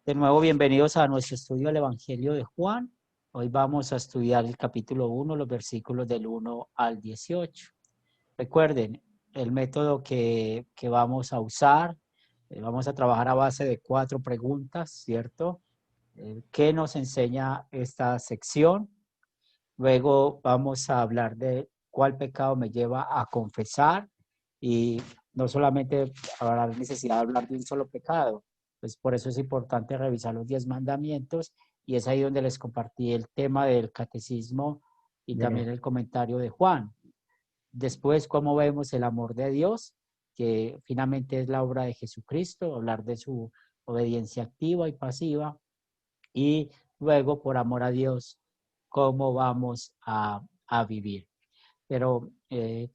De nuevo, bienvenidos a nuestro estudio del Evangelio de Juan. Hoy vamos a estudiar el capítulo 1, los versículos del 1 al 18. Recuerden, el método que vamos a usar, vamos a trabajar a base de 4 preguntas, ¿cierto? ¿Qué nos enseña esta sección? Luego vamos a hablar de cuál pecado me lleva a confesar y no solamente habrá necesidad de hablar de un solo pecado, pues por eso es importante revisar los 10 mandamientos y es ahí donde les compartí el tema del catecismo y también el comentario de Juan. Después, cómo vemos el amor de Dios, que finalmente es la obra de Jesucristo, hablar de su obediencia activa y pasiva, y luego, por amor a Dios, cómo vamos a vivir. Pero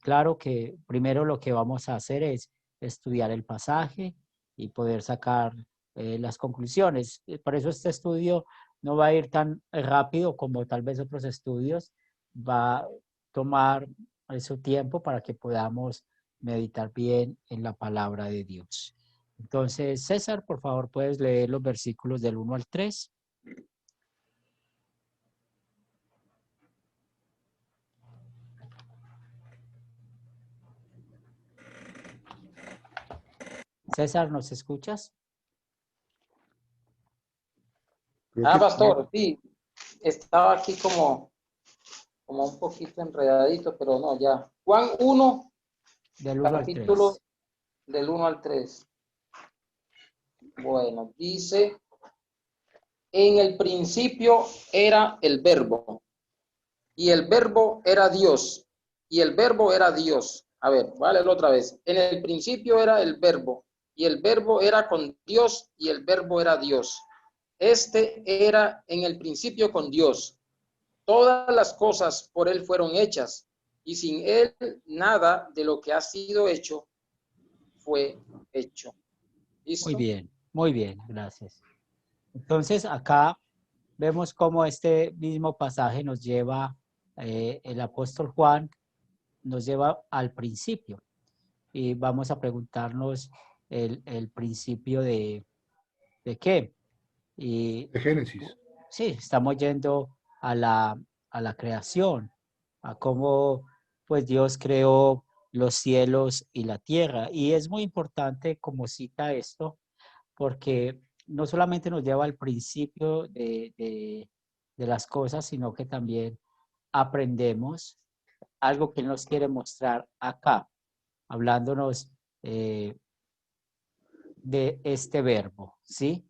claro que primero lo que vamos a hacer es estudiar el pasaje y poder sacar las conclusiones. Por eso este estudio no va a ir tan rápido como tal vez otros estudios. Va a tomar su tiempo para que podamos meditar bien en la palabra de Dios. Entonces, César, por favor, puedes leer los versículos del 1 al 3. César, ¿nos escuchas? Pastor, sí, estaba aquí como un poquito enredadito, pero no, ya. Juan 1, Del 1 al 3. capítulo del 1 al 3. Bueno, dice, en el principio era el verbo, y el verbo era Dios, y el verbo era Dios. A ver, vale otra vez. En el principio era el verbo, y el verbo era con Dios, y el verbo era Dios. Este era en el principio con Dios. Todas las cosas por él fueron hechas, y sin él nada de lo que ha sido hecho fue hecho. ¿Listo? Muy bien, gracias. Entonces acá vemos cómo este mismo pasaje nos lleva, el apóstol Juan nos lleva al principio y vamos a preguntarnos el principio de qué. Y de Génesis. sí, estamos yendo a la creación, a cómo pues Dios creó los cielos y la tierra. Y es muy importante como cita esto, porque no solamente nos lleva al principio de las cosas, sino que también aprendemos algo que Él nos quiere mostrar acá, hablándonos de este verbo, ¿sí?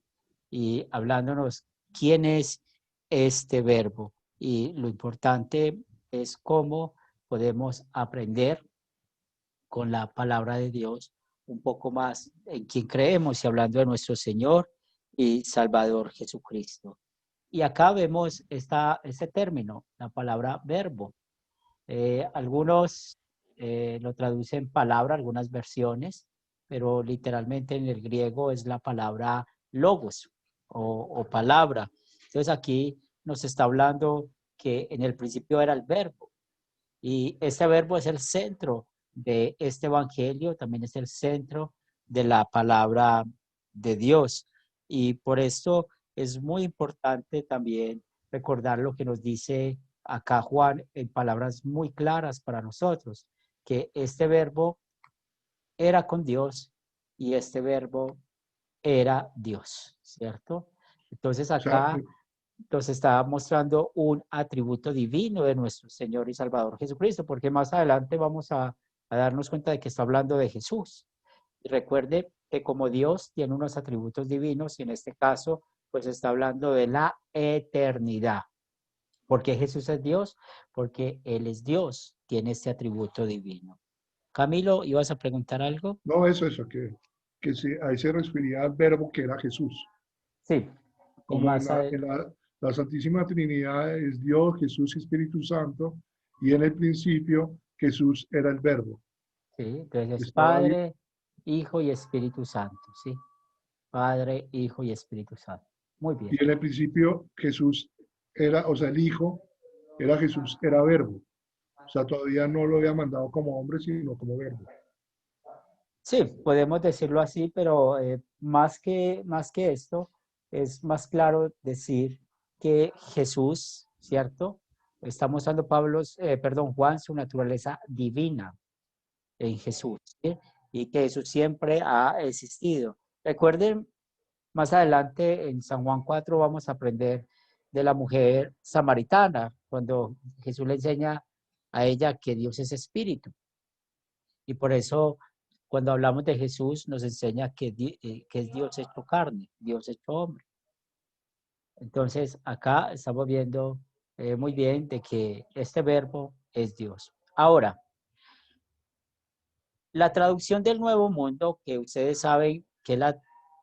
Y hablándonos quién es este verbo. Y lo importante es cómo podemos aprender con la palabra de Dios un poco más en quién creemos y hablando de nuestro Señor y Salvador Jesucristo. Y acá vemos este término, la palabra verbo. Algunos lo traducen palabra, algunas versiones, pero literalmente en el griego es la palabra logos o palabra. Entonces aquí nos está hablando que en el principio era el verbo y este verbo es el centro de este evangelio, también es el centro de la palabra de Dios. Y por esto es muy importante también recordar lo que nos dice acá Juan en palabras muy claras para nosotros, que este verbo era con Dios y este verbo era Dios, ¿cierto? Entonces O sea, acá nos está mostrando un atributo divino de nuestro Señor y Salvador Jesucristo, porque más adelante vamos a darnos cuenta de que está hablando de Jesús. Y recuerde que como Dios tiene unos atributos divinos, y en este caso, pues está hablando de la eternidad. ¿Por qué Jesús es Dios? Porque Él es Dios, tiene este atributo divino. Camilo, ¿ibas a preguntar algo? no, eso, ahí se refería al verbo que era Jesús. Sí. Y Como más adelante. la Santísima Trinidad es Dios, Jesús y Espíritu Santo, y en el principio Jesús era el verbo. Sí, entonces es Estaba ahí, Padre, Hijo y Espíritu Santo, ¿sí? Padre, Hijo y Espíritu Santo. Muy bien. y en el principio Jesús era, o sea, el Hijo era Jesús, era verbo. O sea, todavía no lo había mandado como hombre, sino como verbo. Sí, podemos decirlo así, pero más que esto, es más claro decir que Jesús, ¿cierto? Está mostrando Juan su naturaleza divina en Jesús, ¿sí? Y que Jesús siempre ha existido. Recuerden, más adelante en San Juan 4 vamos a aprender de la mujer samaritana, cuando Jesús le enseña a ella que Dios es espíritu. Y por eso, cuando hablamos de Jesús, nos enseña que es Dios hecho carne, Dios hecho hombre. Entonces, acá estamos viendo muy bien de que este verbo es Dios. Ahora, la traducción del Nuevo Mundo, que ustedes saben que es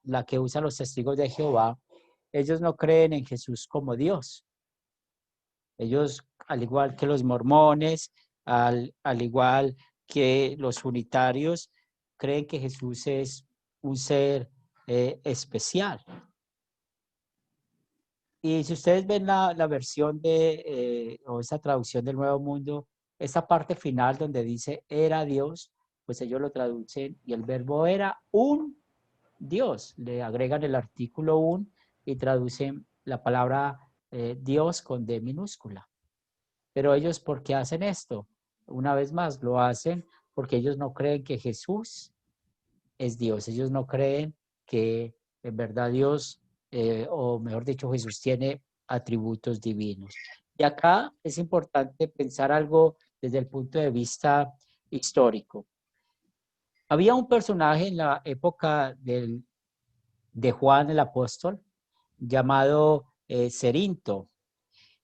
la que usan los testigos de Jehová, ellos no creen en Jesús como Dios. Ellos, al igual que los mormones, al igual que los unitarios, creen que Jesús es un ser especial. Y si ustedes ven la versión o esa traducción del Nuevo Mundo, esa parte final donde dice era Dios, pues ellos lo traducen y el verbo era un Dios. Le agregan el artículo un y traducen la palabra Dios con D minúscula. Pero ellos, ¿por qué hacen esto? Una vez más, lo hacen porque ellos no creen que Jesús es Dios. Ellos no creen que en verdad Dios, o mejor dicho, Jesús tiene atributos divinos. Y acá es importante pensar algo desde el punto de vista histórico. Había un personaje en la época de Juan el Apóstol llamado Cerinto.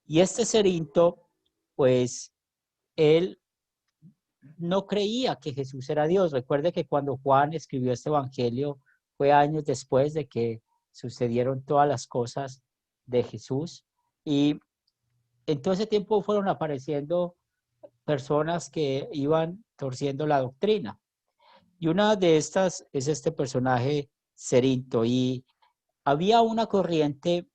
Y este Cerinto, pues, él no creía que Jesús era Dios. Recuerde que cuando Juan escribió este evangelio fue años después de que sucedieron todas las cosas de Jesús. Y en todo ese tiempo fueron apareciendo personas que iban torciendo la doctrina. Y una de estas es este personaje Cerinto. Y había una corriente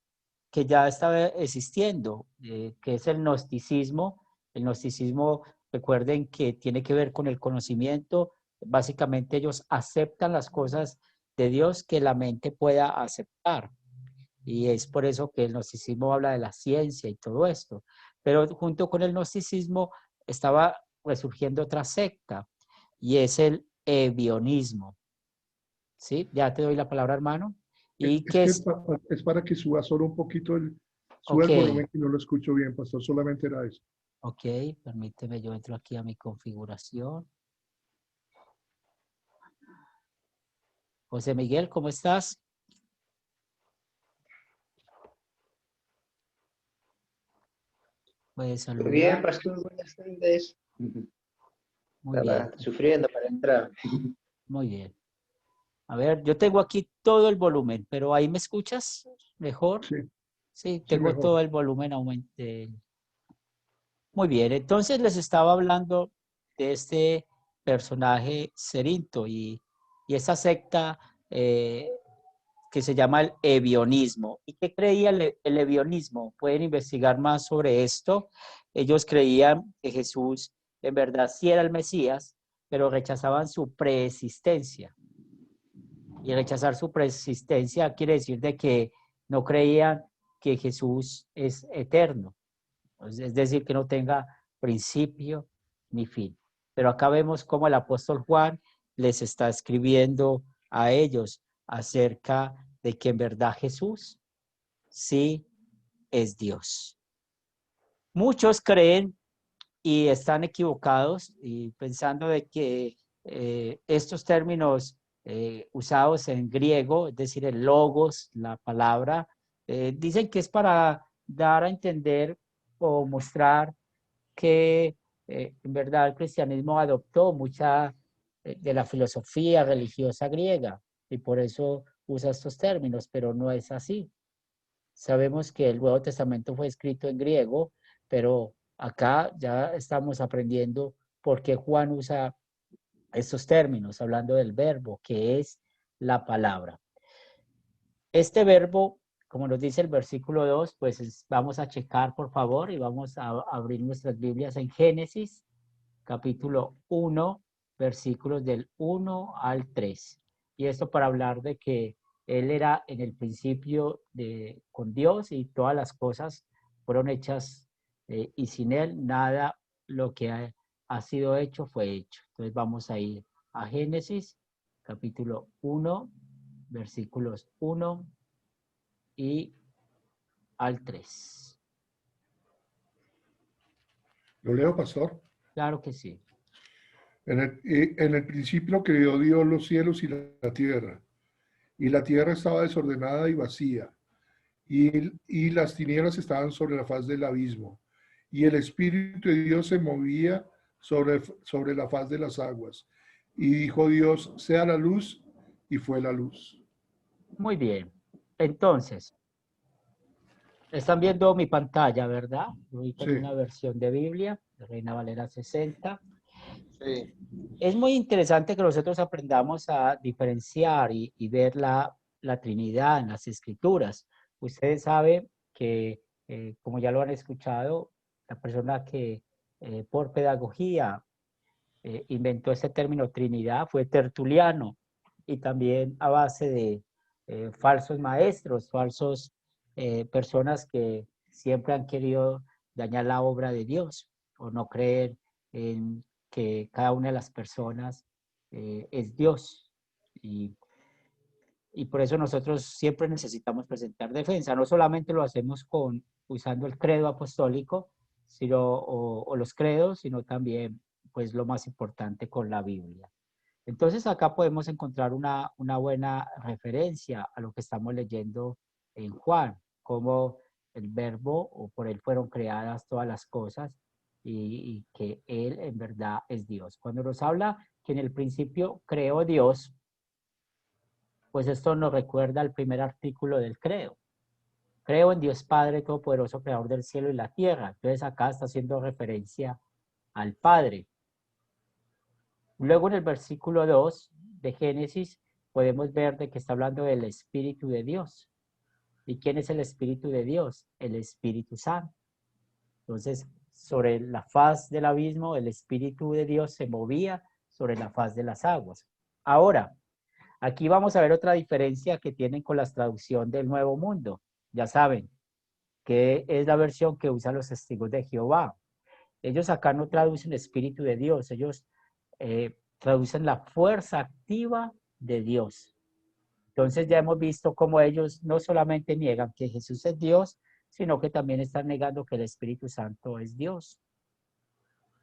que ya estaba existiendo, que es el gnosticismo. El gnosticismo, recuerden que tiene que ver con el conocimiento. Básicamente ellos aceptan las cosas de Dios que la mente pueda aceptar. Y es por eso que el gnosticismo habla de la ciencia y todo esto. Pero junto con el gnosticismo estaba resurgiendo otra secta y es el ebionismo. ¿Sí? Ya te doy la palabra, hermano. ¿Y Es qué que es? es para que suba solo un poquito sube Ok, el volumen que no lo escucho bien, pastor, solamente era eso. ok, permíteme, yo entro aquí a mi configuración. José Miguel, ¿cómo estás? Puedes Muy bien, saludar. pastor, buenas tardes. Muy bien, Estaba sufriendo para entrar. muy bien. A ver, yo tengo aquí todo el volumen, pero ahí me escuchas mejor. Sí, Sí, sí, tengo mejor. todo el volumen aumenté. Muy bien, entonces les estaba hablando de este personaje Cerinto y esa secta que se llama el ebionismo. ¿Y qué creía el ebionismo? Pueden investigar más sobre esto. Ellos creían que Jesús en verdad sí era el Mesías, pero rechazaban su preexistencia. Y rechazar su preexistencia quiere decir de que no creían que Jesús es eterno, es decir, que no tenga principio ni fin. Pero acá vemos cómo el apóstol Juan les está escribiendo a ellos acerca de que en verdad Jesús sí es Dios. Muchos creen y están equivocados y pensando de que estos términos usados en griego, es decir, el logos, la palabra, dicen que es para dar a entender o mostrar que en verdad el cristianismo adoptó mucha de la filosofía religiosa griega y por eso usa estos términos, pero no es así. Sabemos que el Nuevo Testamento fue escrito en griego, pero acá ya estamos aprendiendo por qué Juan usa estos términos, hablando del verbo, que es la palabra. Este verbo, como nos dice el versículo 2, pues vamos a checar, por favor, y vamos a abrir nuestras Biblias en Génesis, capítulo 1, versículos del 1 al 3. Y esto para hablar de que Él era en el principio con Dios y todas las cosas fueron hechas y sin Él nada lo que ha sido hecho fue hecho. Entonces vamos a ir a Génesis, capítulo 1, versículos 1 y al 3. ¿Lo leo, pastor? Claro que sí. En el principio creó Dios los cielos y la tierra, y la tierra estaba desordenada y vacía, y las tinieblas estaban sobre la faz del abismo, y el Espíritu de Dios se movía sobre la faz de las aguas. Y dijo Dios, sea la luz, y fue la luz. Muy bien. Entonces, están viendo mi pantalla, ¿verdad? Voy con Sí, una versión de Biblia, de Reina Valera 60. Sí. Es muy interesante que nosotros aprendamos a diferenciar y ver la Trinidad en las Escrituras. Ustedes saben que, como ya lo han escuchado, la persona que por pedagogía inventó ese término Trinidad fue Tertuliano, y también a base de falsos maestros, falsos personas que siempre han querido dañar la obra de Dios o no creer en que cada una de las personas es Dios. Y por eso nosotros siempre necesitamos presentar defensa. No solamente lo hacemos usando el credo apostólico o los credos, sino también, pues lo más importante, con la Biblia. Entonces acá podemos encontrar una buena referencia a lo que estamos leyendo en Juan, cómo el verbo o por él fueron creadas todas las cosas y que él en verdad es Dios. Cuando nos habla que en el principio creó Dios, pues esto nos recuerda al primer artículo del credo. Creo en Dios Padre Todopoderoso, Creador del cielo y la tierra. Entonces acá está haciendo referencia al Padre. Luego en el versículo 2 de Génesis podemos ver de que está hablando del Espíritu de Dios. ¿Y quién es el Espíritu de Dios? El Espíritu Santo. Entonces, sobre la faz del abismo, el Espíritu de Dios se movía sobre la faz de las aguas. Ahora, aquí vamos a ver otra diferencia que tienen con la traducción del Nuevo Mundo. Ya saben, que es la versión que usan los testigos de Jehová. Ellos acá no traducen Espíritu de Dios, ellos traducen la fuerza activa de Dios. Entonces ya hemos visto cómo ellos no solamente niegan que Jesús es Dios, sino que también están negando que el Espíritu Santo es Dios.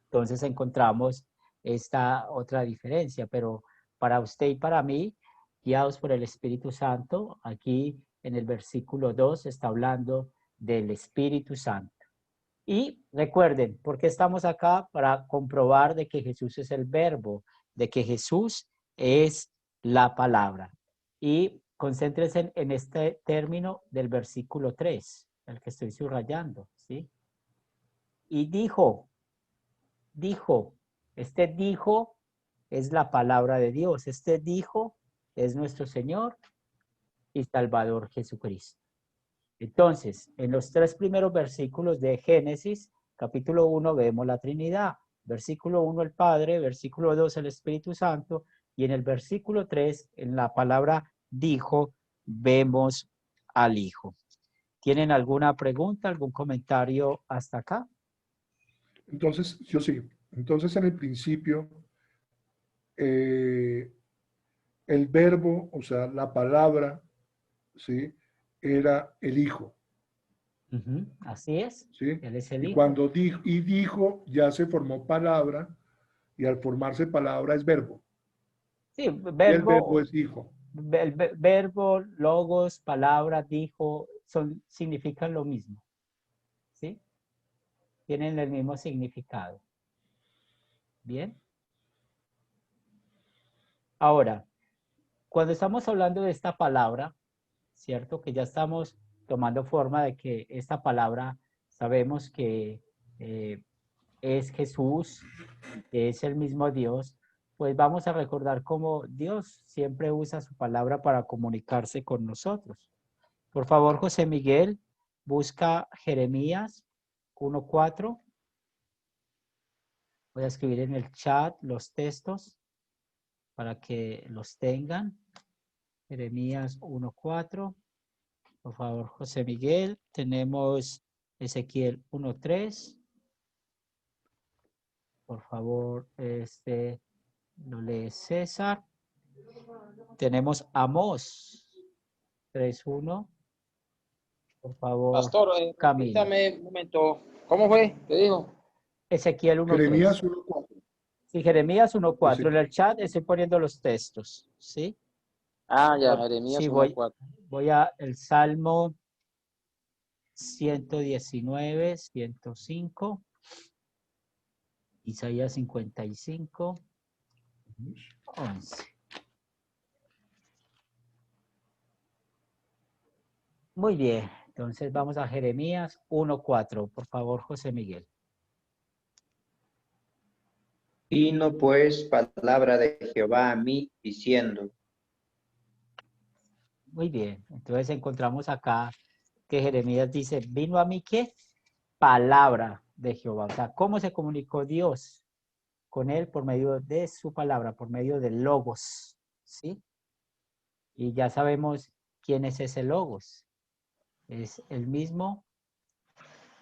Entonces encontramos esta otra diferencia, pero para usted y para mí, guiados por el Espíritu Santo, aquí en el versículo 2 está hablando del Espíritu Santo. Y recuerden, ¿por qué estamos acá? Para comprobar de que Jesús es el verbo, de que Jesús es la palabra. Y concéntrense en este término del versículo 3, el que estoy subrayando, ¿sí? Y dijo, este dijo es la palabra de Dios, este dijo es nuestro Señor y Salvador Jesucristo. Entonces, en los 3 primeros versículos de Génesis, capítulo 1, vemos la Trinidad. Versículo 1, el Padre, versículo 2, el Espíritu Santo, y en el versículo 3, en la palabra dijo, vemos al Hijo. ¿Tienen alguna pregunta, algún comentario hasta acá? entonces, yo sí. Entonces, en el principio, eh, el verbo, o sea, la palabra, ¿sí? Era el Hijo, Así es, ¿sí? Él es el Y Hijo. cuando dijo, ya se formó palabra, y al formarse palabra es verbo, Sí, y el verbo verbo, es hijo. verbo, logos, palabra, dijo, significan lo mismo, ¿sí? Tienen el mismo significado. Bien. Ahora, cuando estamos hablando de esta palabra, ¿cierto? Que ya estamos tomando forma de que esta palabra sabemos que eh, es Jesús, que es el mismo Dios, pues vamos a recordar cómo Dios siempre usa su palabra para comunicarse con nosotros. Por favor, José Miguel, busca Jeremías 1:4. Voy a escribir en el chat los textos para que los tengan. Jeremías 1:4. Por favor, José Miguel. Tenemos Ezequiel 1:3. Por favor, lo lee César. Tenemos Amós 3:1. Por favor, Pastor, Camilo. repítame un momento. ¿Cómo fue? ¿Qué dijo? Ezequiel 1:3. Jeremías 1:4. Sí, Jeremías 1:4. En el chat estoy poniendo los textos, ¿sí? Ah, ya, Jeremías Sí, 1:4. voy a el Salmo 119, 105, Isaías 55, 11. Muy bien, entonces vamos a Jeremías 1:4. Por favor, José Miguel. Vino pues palabra de Jehová a mí diciendo. Muy bien, entonces encontramos acá que Jeremías dice, vino a mí ¿qué? Palabra de Jehová. O sea, ¿cómo se comunicó Dios con él? Por medio de su palabra, por medio del Logos, ¿sí? Y ya sabemos quién es ese Logos. Es el mismo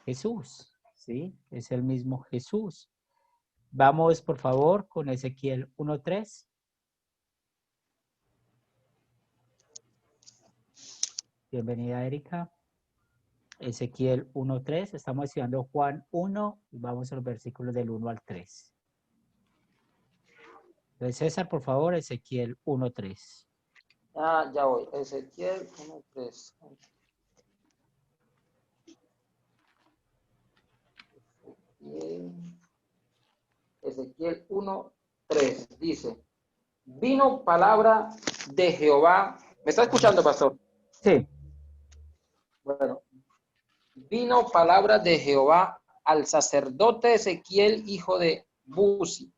Jesús, ¿sí? Es el mismo Jesús. Vamos, por favor, con Ezequiel 1:3. Bienvenida, Erika. Ezequiel 1:3. Estamos estudiando Juan 1 y vamos a los versículos del 1 al 3. Entonces, César, por favor, Ezequiel 1:3. Ah, ya voy. Ezequiel 1:3. Ezequiel 1:3 dice, vino palabra de Jehová. ¿Me está escuchando, pastor? Sí. Bueno, vino palabra de Jehová al sacerdote Ezequiel, hijo de Buzi,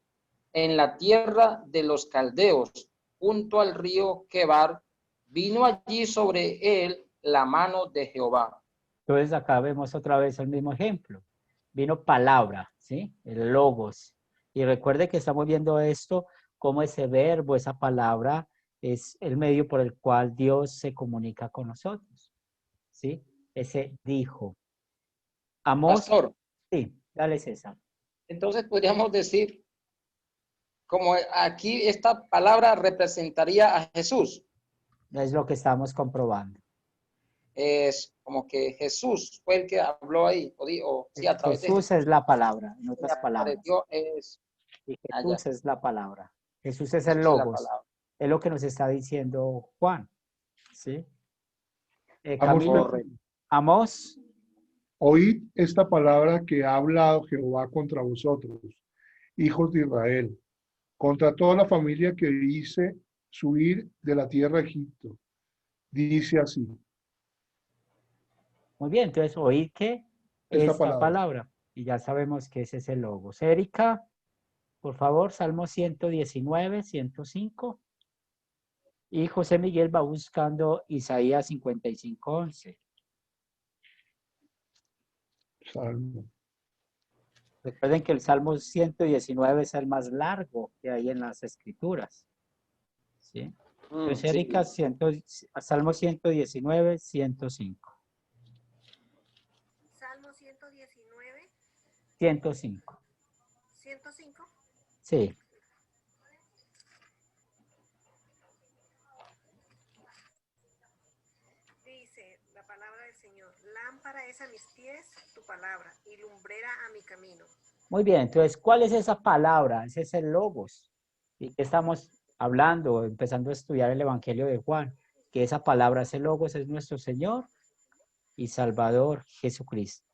en la tierra de los caldeos, junto al río Quebar. Vino allí sobre él la mano de Jehová. Entonces, acá vemos otra vez el mismo ejemplo. Vino palabra, ¿sí? El logos. Y recuerde que estamos viendo esto, como ese verbo, esa palabra, es el medio por el cual Dios se comunica con nosotros, ¿sí? Ese dijo. Amós, Pastor, sí, dale César. entonces podríamos decir, como aquí esta palabra representaría a Jesús, Es lo que estamos comprobando. es como que Jesús fue el que habló ahí, sí, a través de Jesús es la palabra, en le otras palabras. apareció, es Y allá, Jesús es la palabra. Jesús es el Jesús es la logos. palabra. Es lo que nos está diciendo Juan, ¿sí? Amós Camilo, Correcto. Amós, Oíd esta palabra que ha hablado Jehová contra vosotros, hijos de Israel, contra toda la familia que hice subir de la tierra de Egipto. Dice así, muy bien, entonces oíd que esta esta palabra. palabra, y ya sabemos que ese es el logos. Erika, por favor, Salmo 119, 105. Y José Miguel va buscando Isaías 55, 11. Salmo. Recuerden que el Salmo 119 es el más largo que hay en las Escrituras, ¿sí? Entonces, Sí. Erika, Salmo 119, 105. Salmo 119, 105. 105. Sí. Dice la palabra del Señor, lámpara es a mis pies tu palabra y lumbrera a mi camino. Muy bien, entonces, ¿cuál es esa palabra? Ese es el logos. ¿Y qué estamos hablando? Empezando a estudiar el Evangelio de Juan, que esa palabra, ese logos es nuestro Señor y Salvador Jesucristo.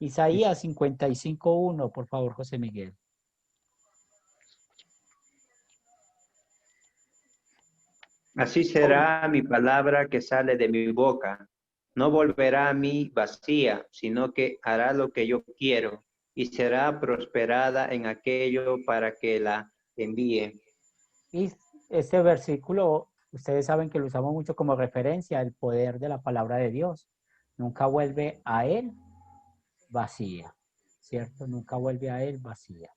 Isaías 55, 1, por favor, José Miguel. Así será mi palabra que sale de mi boca. No volverá a mí vacía, sino que hará lo que yo quiero y será prosperada en aquello para que la envíe. Y este versículo, ustedes saben que lo usamos mucho como referencia al poder de la palabra de Dios. Nunca vuelve a él vacía, ¿cierto? Nunca vuelve a él vacía.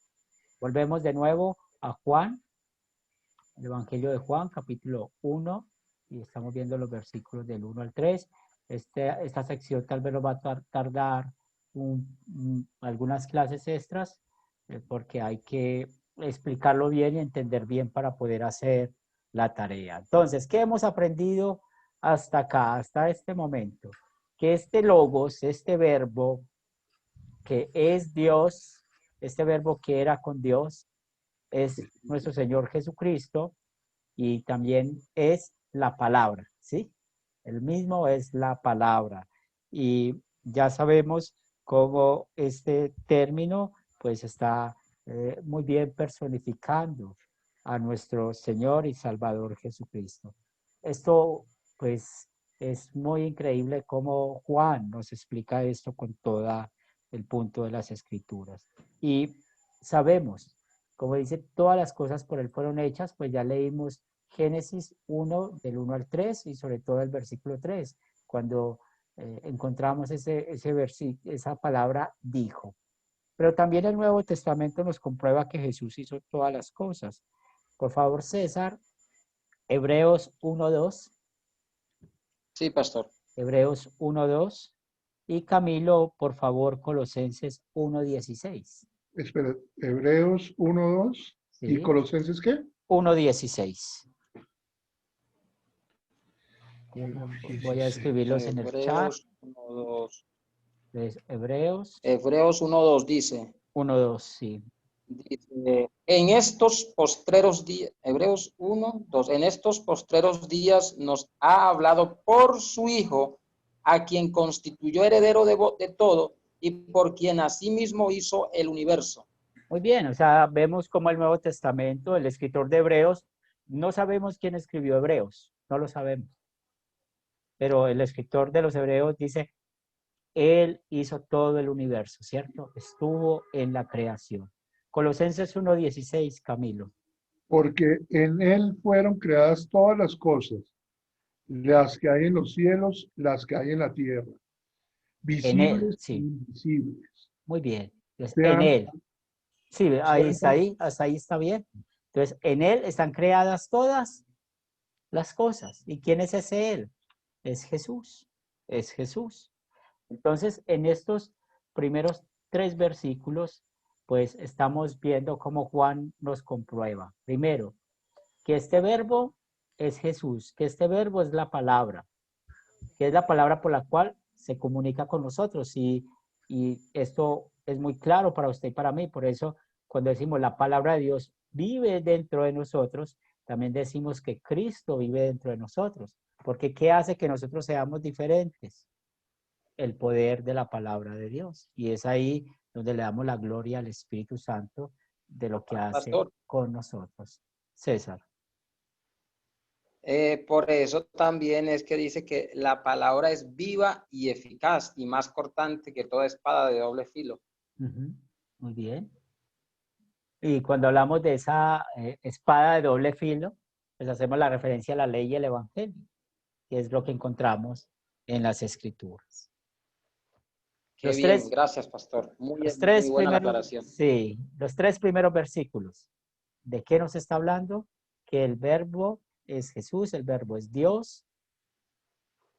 Volvemos de nuevo a Juan, el Evangelio de Juan, capítulo 1 y estamos viendo los versículos del 1 al 3. Esta sección tal vez nos va a tardar algunas clases extras, porque hay que explicarlo bien y entender bien para poder hacer la tarea. Entonces, ¿qué hemos aprendido hasta acá, hasta este momento? Que este logos, este verbo que es Dios, este verbo que era con Dios, es nuestro Señor Jesucristo, y también es la palabra, ¿sí? El mismo es la palabra. Y ya sabemos cómo este término pues está muy bien personificando a nuestro Señor y Salvador Jesucristo. Esto pues es muy increíble cómo Juan nos explica esto con todo el punto de las Escrituras. Y sabemos, como dice, todas las cosas por él fueron hechas, pues ya leímos Génesis 1 del 1 al 3 y sobre todo el versículo 3, cuando encontramos esa palabra dijo. Pero también el Nuevo Testamento nos comprueba que Jesús hizo todas las cosas. Por favor, César, Hebreos 1:2. Sí, pastor. Hebreos 1:2. Y Camilo, por favor, Colosenses 1:16. Espera, Hebreos 1:2 y ¿Sí? Colosenses, ¿qué? 1:16. Voy a 16. escribirlos en el chat. Hebreos 1:2. Hebreos Hebreos 1:2 dice, 1:2, sí. dice, en estos postreros días, Hebreos 1:2, en estos postreros días nos ha hablado por su Hijo, a quien constituyó heredero de todo y por quien asimismo hizo el universo. Muy bien, o sea, vemos como el Nuevo Testamento, el escritor de Hebreos, no sabemos quién escribió Hebreos, no lo sabemos. Pero el escritor de los Hebreos dice, él hizo todo el universo, ¿cierto? Estuvo en la creación. Colosenses 1:16, Camilo. Porque en él fueron creadas todas las cosas, las que hay en los cielos, las que hay en la tierra, En él, visibles e sí, invisibles. muy bien. Entonces, en Sean, él. Sí, ahí está, hasta ahí está bien. Entonces, en él están creadas todas las cosas. ¿Y quién es ese él? Es Jesús, es Jesús. Entonces, en estos primeros 3 versículos, pues estamos viendo cómo Juan nos comprueba. Primero, que este verbo es Jesús, que este verbo es la palabra, que es la palabra por la cual se comunica con nosotros. Y esto es muy claro para usted y para mí. Por eso, cuando decimos la palabra de Dios vive dentro de nosotros, también decimos que Cristo vive dentro de nosotros. Porque ¿qué hace que nosotros seamos diferentes? El poder de la palabra de Dios. Y es ahí donde le damos la gloria al Espíritu Santo de lo que hace Pastor, con nosotros. César. por eso también es que dice que la palabra es viva y eficaz y más cortante que toda espada de doble filo. Muy bien. Y cuando hablamos de esa espada de doble filo, pues hacemos la referencia a la ley y el evangelio, que es lo que encontramos en las escrituras. Qué bien, gracias, pastor. Muy buena la aclaración. Sí, los 3 primeros versículos. ¿De qué nos está hablando? Que el verbo es Jesús, el verbo es Dios,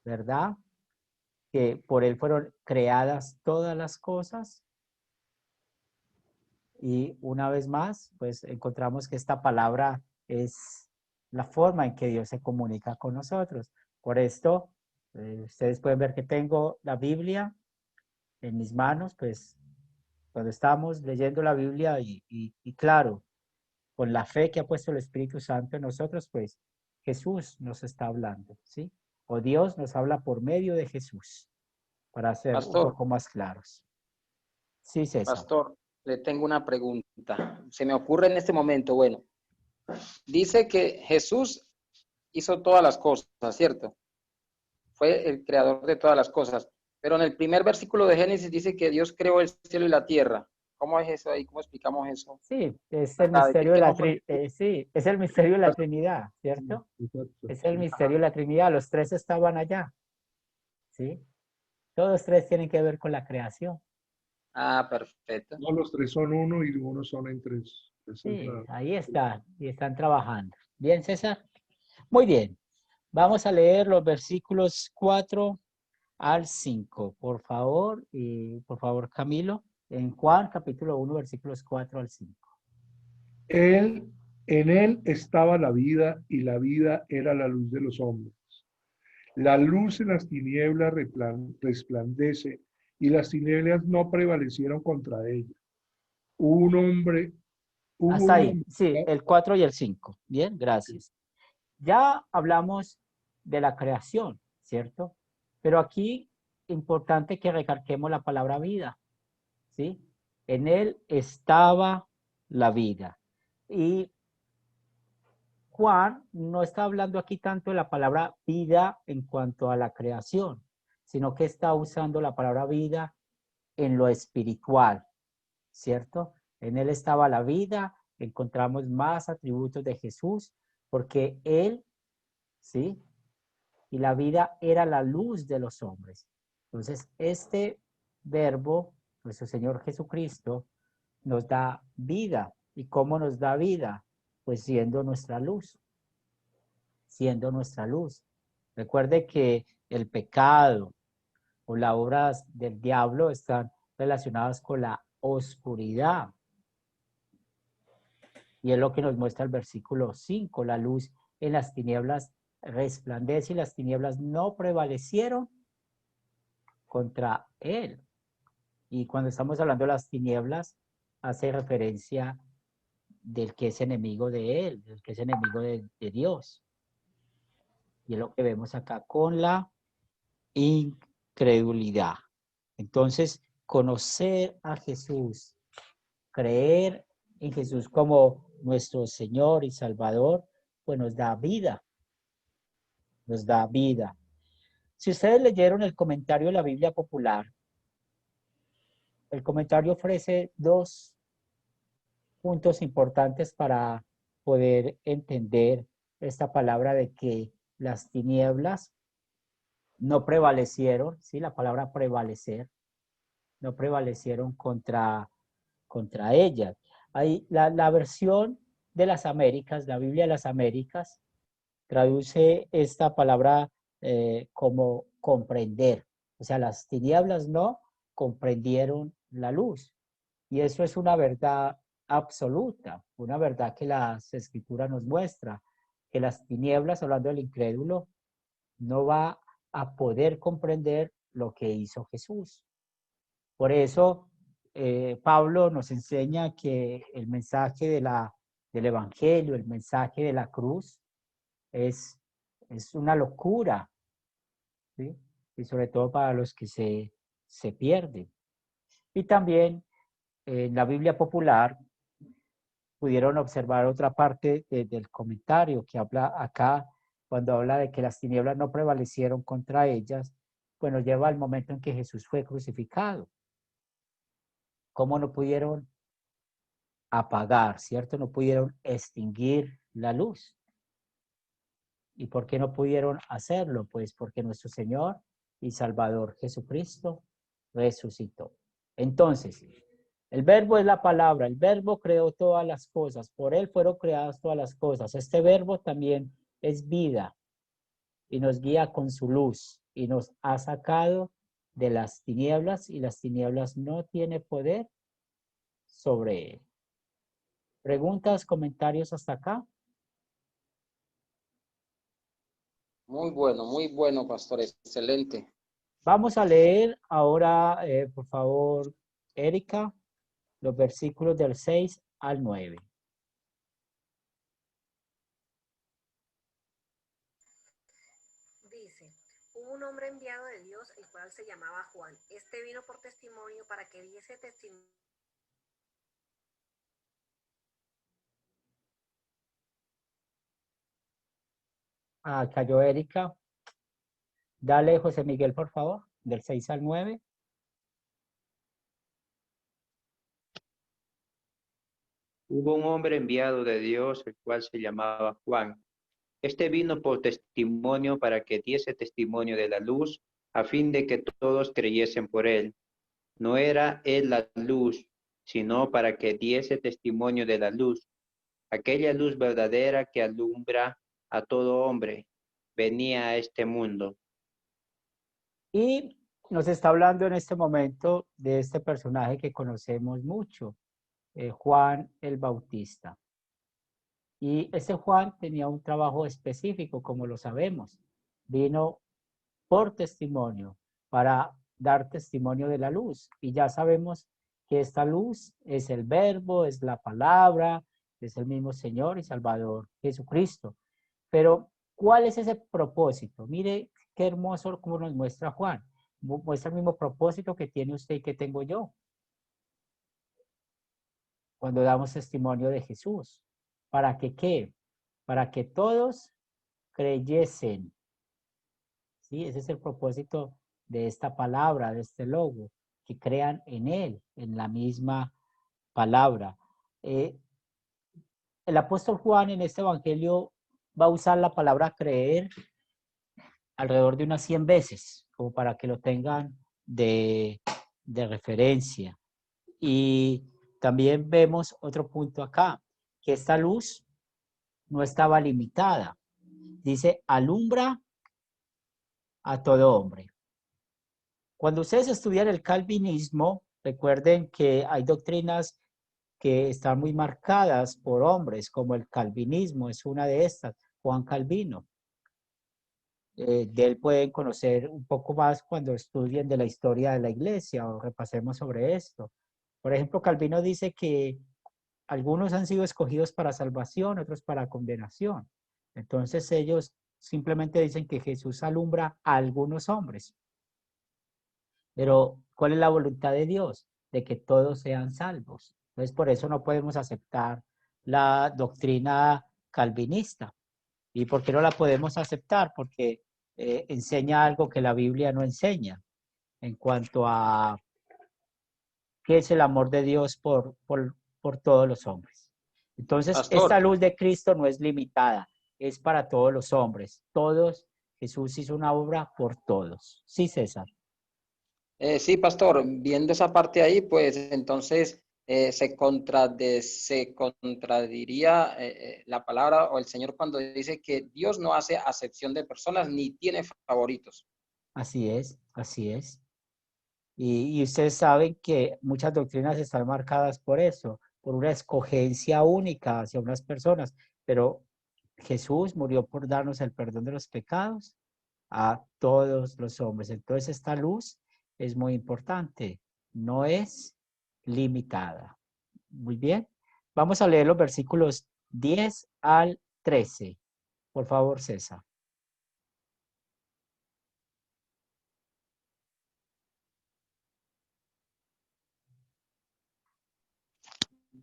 ¿verdad? Que por él fueron creadas todas las cosas. Y una vez más, pues encontramos que esta palabra es la forma en que Dios se comunica con nosotros. Por esto, ustedes pueden ver que tengo la Biblia en mis manos, pues cuando estamos leyendo la Biblia y claro, con la fe que ha puesto el Espíritu Santo en nosotros, pues Jesús nos está hablando, ¿sí? O Dios nos habla por medio de Jesús, para ser un poco más claros. Sí, César. Pastor, le tengo una pregunta. Se me ocurre en este momento, bueno, dice que Jesús hizo todas las cosas, ¿cierto? Fue el creador de todas las cosas. Pero en el primer versículo de Génesis dice que Dios creó el cielo y la tierra. ¿Cómo es eso ahí? ¿Cómo explicamos eso? Sí, es el misterio de la sí, es el misterio de la Trinidad, ¿cierto? Es el misterio de la Trinidad. Los 3 estaban allá, ¿sí? Todos 3 tienen que ver con la creación. Ah, perfecto. No, los 3 son uno y uno son en 3. Sí, ahí están y están trabajando. Bien, César. Muy bien. Vamos a leer los versículos 4 al 5, por favor. Y por favor, Camilo, en Juan capítulo 1, versículos 4 al 5. En él estaba la vida y la vida era la luz de los hombres. La luz en las tinieblas resplandece y las tinieblas no prevalecieron contra ella. Hubo Hasta un ahí, hombre. sí, el 4 y el 5. Bien, gracias. Ya hablamos de la creación, ¿cierto? Pero aquí, importante que recalquemos la palabra vida, ¿sí? En él estaba la vida. Y Juan no está hablando aquí tanto de la palabra vida en cuanto a la creación, sino que está usando la palabra vida en lo espiritual, ¿cierto? En él estaba la vida, encontramos más atributos de Jesús, porque él, ¿sí? Y la vida era la luz de los hombres. Entonces, este verbo, nuestro Señor Jesucristo, nos da vida. ¿Y cómo nos da vida? Pues siendo nuestra luz, siendo nuestra luz. Recuerde que el pecado o las obras del diablo están relacionadas con la oscuridad. Y es lo que nos muestra el versículo 5, la luz en las tinieblas resplandece y las tinieblas no prevalecieron contra él. Y cuando estamos hablando de las tinieblas, hace referencia del que es enemigo de él, del que es enemigo de Dios. Y es lo que vemos acá con la incredulidad. Entonces, conocer a Jesús, creer en Jesús como nuestro Señor y Salvador, pues nos da vida, nos da vida. Si ustedes leyeron el comentario de la Biblia Popular, el comentario ofrece dos puntos importantes para poder entender esta palabra de que las tinieblas no prevalecieron, ¿sí? La palabra prevalecer, no prevalecieron contra ellas. Hay la versión de las Américas, la Biblia de las Américas, traduce esta palabra como comprender. O sea, las tinieblas no comprendieron la luz. Y eso es una verdad absoluta, una verdad que las escrituras nos muestra, que las tinieblas, hablando del incrédulo, no va a poder comprender lo que hizo Jesús. Por eso, Pablo nos enseña que el mensaje del Evangelio, el mensaje de la cruz, es una locura, ¿sí? Y sobre todo para los que se pierden. Y también en la Biblia popular pudieron observar otra parte del comentario que habla acá, cuando habla de que las tinieblas no prevalecieron contra ellas, pues nos lleva al momento en que Jesús fue crucificado. ¿Cómo no pudieron apagar, cierto? No pudieron extinguir la luz. ¿Y por qué no pudieron hacerlo? Pues porque nuestro Señor y Salvador Jesucristo resucitó. Entonces, el verbo es la palabra, el verbo creó todas las cosas, por él fueron creadas todas las cosas. Este verbo también es vida y nos guía con su luz y nos ha sacado de las tinieblas y las tinieblas no tiene poder sobre él. ¿Preguntas, comentarios hasta acá? muy bueno, pastor, excelente. Vamos a leer ahora, por favor, Erika, los versículos del 6 al 9. Dice, hubo un hombre enviado de Dios, el cual se llamaba Juan. Este vino por testimonio para que diese testimonio. Ah, cayó Erika. Dale, José Miguel, por favor, del 6 al 9. Hubo un hombre enviado de Dios, el cual se llamaba Juan. Este vino por testimonio para que diese testimonio de la luz, a fin de que todos creyesen por él. No era él la luz, sino para que diese testimonio de la luz, aquella luz verdadera que alumbra a todo hombre. venía a este mundo. Y nos está hablando en este momento de este personaje que conocemos mucho, Juan el Bautista. Y ese Juan tenía un trabajo específico, como lo sabemos. Vino por testimonio, para dar testimonio de la luz. Y ya sabemos que esta luz es el verbo, es la palabra, es el mismo Señor y Salvador Jesucristo. Pero, ¿cuál es ese propósito? Mire qué hermoso como nos muestra Juan. Muestra el mismo propósito que tiene usted y que tengo yo cuando damos testimonio de Jesús. ¿Para que qué? Para que todos creyesen. ¿Sí? Ese es el propósito de esta palabra, de este logo, que crean en él, en la misma palabra. El apóstol Juan en este evangelio va a usar la palabra creer alrededor de unas 100 veces, como para que lo tengan de referencia. Y también vemos otro punto acá, que esta luz no estaba limitada. Dice, alumbra a todo hombre. Cuando ustedes estudian el calvinismo, recuerden que hay doctrinas que están muy marcadas por hombres, como el calvinismo es una de estas, Juan Calvino. De él pueden conocer un poco más cuando estudien de la historia de la iglesia o repasemos sobre esto. Por ejemplo, Calvino dice que algunos han sido escogidos para salvación, otros para condenación. Entonces ellos simplemente dicen que Jesús alumbra a algunos hombres. Pero, ¿cuál es la voluntad de Dios? De que todos sean salvos. Entonces, por eso no podemos aceptar la doctrina calvinista. ¿Y por qué no la podemos aceptar? Porque enseña algo que la Biblia no enseña en cuanto a qué es el amor de Dios por todos los hombres. Entonces, esta Pastor, luz de Cristo no es limitada, es para todos los hombres. Todos, Jesús hizo una obra por todos. Sí, César. Sí, pastor, viendo esa parte ahí, pues entonces se contradiría la palabra o el Señor cuando dice que Dios no hace acepción de personas ni tiene favoritos. Así es, así es. Y ustedes saben que muchas doctrinas están marcadas por eso, por una escogencia única hacia unas personas, pero Jesús murió por darnos el perdón de los pecados a todos los hombres. Entonces esta luz es muy importante, no es limitada. Muy bien, vamos a leer los versículos 10 al 13. Por favor, César.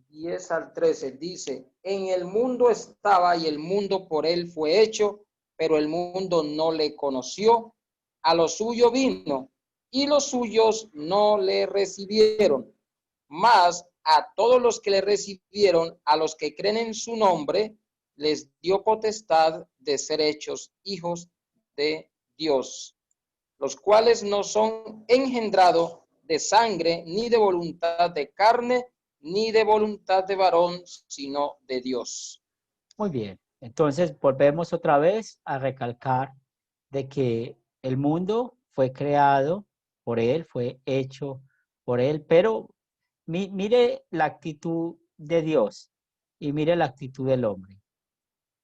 10 al 13 dice, en el mundo estaba y el mundo por él fue hecho, pero el mundo no le conoció. A lo suyo vino y los suyos no le recibieron. Mas a todos los que le recibieron, a los que creen en su nombre, les dio potestad de ser hechos hijos de Dios, los cuales no son engendrados de sangre, ni de voluntad de carne, ni de voluntad de varón, sino de Dios. Muy bien, entonces volvemos otra vez a recalcar de que el mundo fue creado por él, fue hecho por él, pero mire la actitud de Dios y mire la actitud del hombre.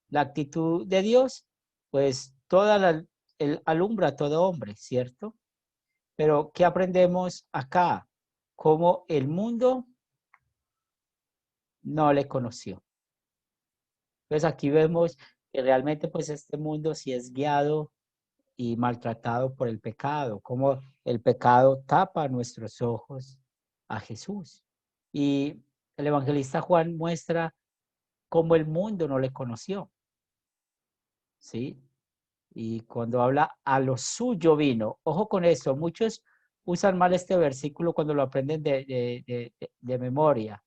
La actitud de Dios, pues él alumbra a todo hombre, ¿cierto? Pero ¿qué aprendemos acá? Cómo el mundo no le conoció. Pues aquí vemos que realmente pues este mundo sí es guiado y maltratado por el pecado, como el pecado tapa nuestros ojos a Jesús. Y el evangelista Juan muestra cómo el mundo no le conoció, ¿sí? Y cuando habla a lo suyo vino, ojo con eso, muchos usan mal este versículo cuando lo aprenden de memoria,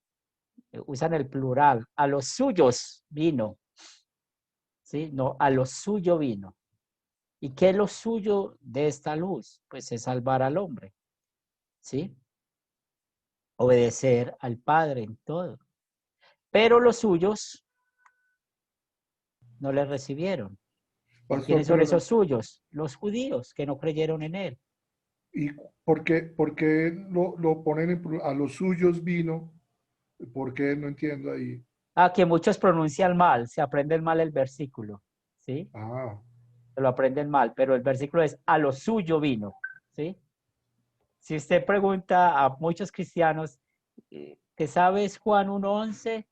usan el plural, a los suyos vino, ¿sí? No, a lo suyo vino. ¿Y qué es lo suyo de esta luz? Pues es salvar al hombre, ¿sí? Obedecer al Padre en todo. Pero los suyos no le recibieron. Pastor, ¿Quiénes son pero esos suyos? Los judíos que no creyeron en él. ¿y por qué lo ponen a los suyos vino? ¿Por qué? No entiendo ahí. Ah, que muchos pronuncian mal, se aprenden mal el versículo, ¿sí? Ah, Se lo aprenden mal, pero el versículo es a lo suyo vino, ¿sí? Si usted pregunta a muchos cristianos, ¿te sabes Juan 1:11?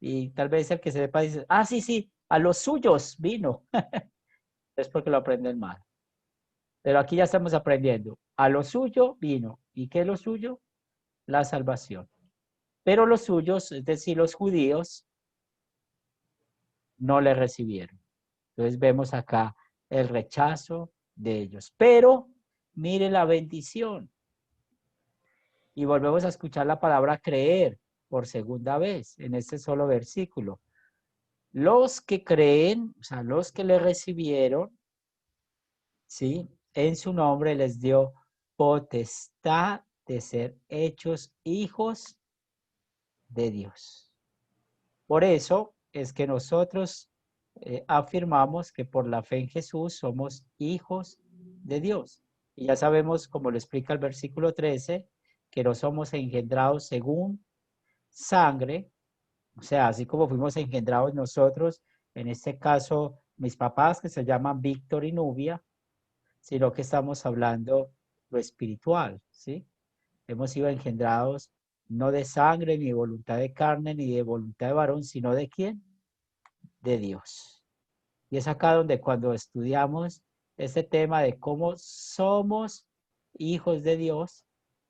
Y tal vez el que se sepa dice, ah, sí, sí, a los suyos vino. Es porque lo aprenden mal. Pero aquí ya estamos aprendiendo. A lo suyo vino. ¿Y qué es lo suyo? La salvación. Pero los suyos, es decir, los judíos, no le recibieron. Entonces vemos acá el rechazo de ellos. Pero mire la bendición. Y volvemos a escuchar la palabra creer por segunda vez en este solo versículo. Los que creen, o sea, los que le recibieron, ¿sí? En su nombre les dio potestad de ser hechos hijos de Dios. Por eso es que nosotros afirmamos que por la fe en Jesús somos hijos de Dios. Y ya sabemos, como lo explica el versículo 13, que no somos engendrados según sangre, o sea, así como fuimos engendrados nosotros, en este caso mis papás que se llaman Víctor y Nubia, sino que estamos hablando lo espiritual, ¿sí? Hemos sido engendrados no de sangre, ni de voluntad de carne, ni de voluntad de varón, sino de quién? De Dios. Y es acá donde cuando estudiamos este tema de cómo somos hijos de Dios,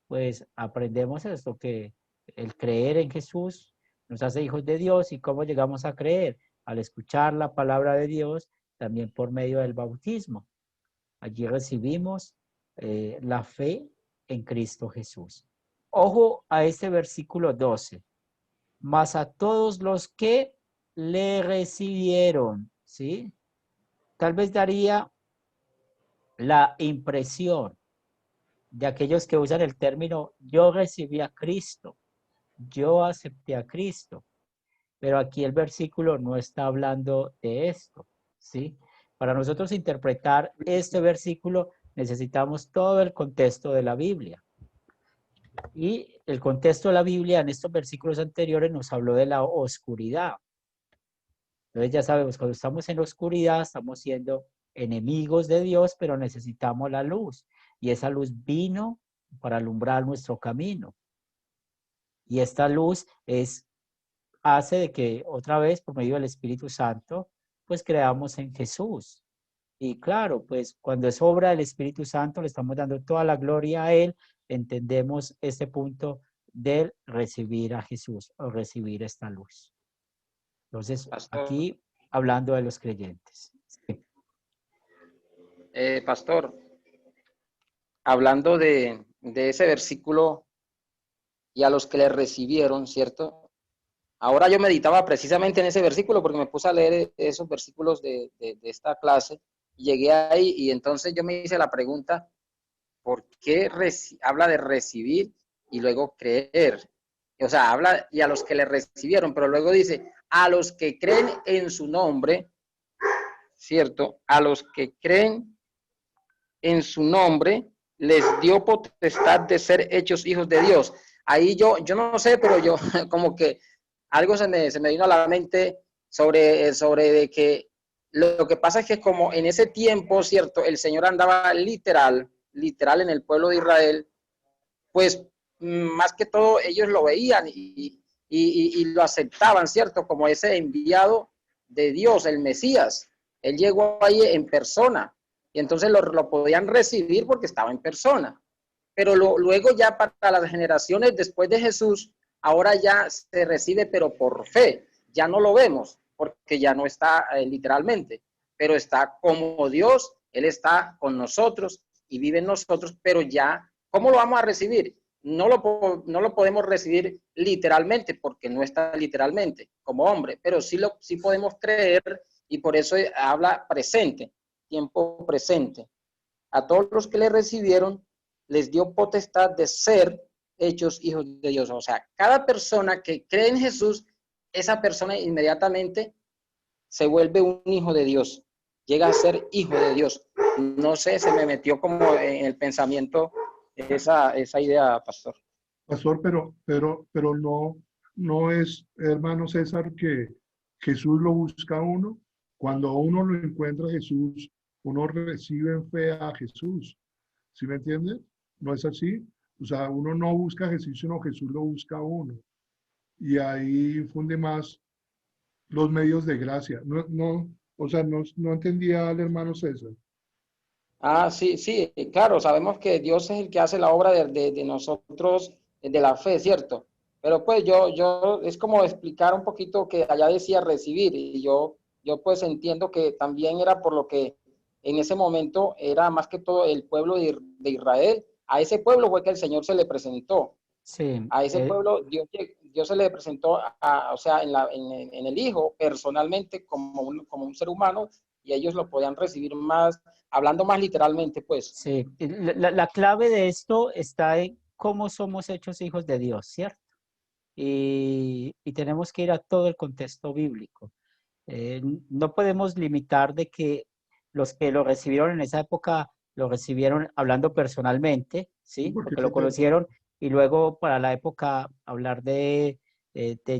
pues aprendemos esto, que el creer en Jesús nos hace hijos de Dios. ¿Y cómo llegamos a creer? Al escuchar la palabra de Dios, también por medio del bautismo. Allí recibimos la fe en Cristo Jesús. Ojo a este versículo 12. Mas a todos los que le recibieron, ¿sí? Tal vez daría la impresión de aquellos que usan el término yo recibí a Cristo, yo acepté a Cristo, pero aquí el versículo no está hablando de esto, ¿sí? Para nosotros interpretar este versículo necesitamos todo el contexto de la Biblia. Y el contexto de la Biblia en estos versículos anteriores nos habló de la oscuridad. Entonces ya sabemos, cuando estamos en oscuridad estamos siendo enemigos de Dios, pero necesitamos la luz. Y esa luz vino para alumbrar nuestro camino. Y esta luz hace de que otra vez, por medio del Espíritu Santo, pues creamos en Jesús. Y claro, pues cuando es obra del Espíritu Santo, le estamos dando toda la gloria a Él, entendemos este punto del recibir a Jesús o recibir esta luz. Entonces, Pastor, aquí hablando de los creyentes. Sí. Pastor, hablando de ese versículo y a los que le recibieron, ¿cierto? Ahora yo meditaba precisamente en ese versículo porque me puse a leer esos versículos de esta clase y llegué ahí y entonces yo me hice la pregunta, ¿por qué habla de recibir y luego creer? O sea, habla y a los que le recibieron, pero luego dice, a los que creen en su nombre, ¿cierto? A los que creen en su nombre, les dio potestad de ser hechos hijos de Dios. Ahí yo no sé, pero yo como que algo se me vino a la mente sobre de que lo que pasa es que como en ese tiempo, ¿cierto? El Señor andaba literal en el pueblo de Israel, pues más que todo ellos lo veían y lo aceptaban, ¿cierto? Como ese enviado de Dios, el Mesías. Él llegó ahí en persona y entonces lo podían recibir porque estaba en persona. Pero luego ya para las generaciones después de Jesús, ahora ya se recibe, pero por fe. Ya no lo vemos porque ya no está literalmente, pero está como Dios, Él está con nosotros y vive en nosotros, pero ya, ¿cómo lo vamos a recibir? No lo podemos recibir literalmente porque no está literalmente como hombre, pero sí podemos creer y por eso habla presente, tiempo presente. A todos los que le recibieron, les dio potestad de ser hechos hijos de Dios. O sea, cada persona que cree en Jesús, esa persona inmediatamente se vuelve un hijo de Dios. llega a ser hijo de Dios. No sé, se me metió como en el pensamiento esa idea, pastor. Pastor, pero no es, hermano César, que Jesús lo busca a uno. Cuando uno lo encuentra a Jesús, uno recibe en fe a Jesús. ¿Sí me entiende? ¿No es así? O sea, uno no busca a Jesús, sino Jesús lo busca a uno. Y ahí funde más los medios de gracia. O sea, no entendía al hermano César. Ah, sí, sí, claro, sabemos que Dios es el que hace la obra de nosotros, de la fe, ¿cierto? Pero pues es como explicar un poquito que allá decía recibir, y yo pues entiendo que también era por lo que en ese momento era más que todo el pueblo de Israel. A ese pueblo fue que el Señor se le presentó. Sí, A ese pueblo Dios se le presentó, o sea, en el Hijo personalmente como un ser humano, y ellos lo podían recibir más, hablando más literalmente, pues. sí. Y la clave de esto está en cómo somos hechos hijos de Dios, ¿cierto? Y tenemos que ir a todo el contexto bíblico. No podemos limitar de que los que lo recibieron en esa época lo recibieron hablando personalmente, Sí, ¿sí? porque Porque sí lo te... conocieron y luego para la época hablar de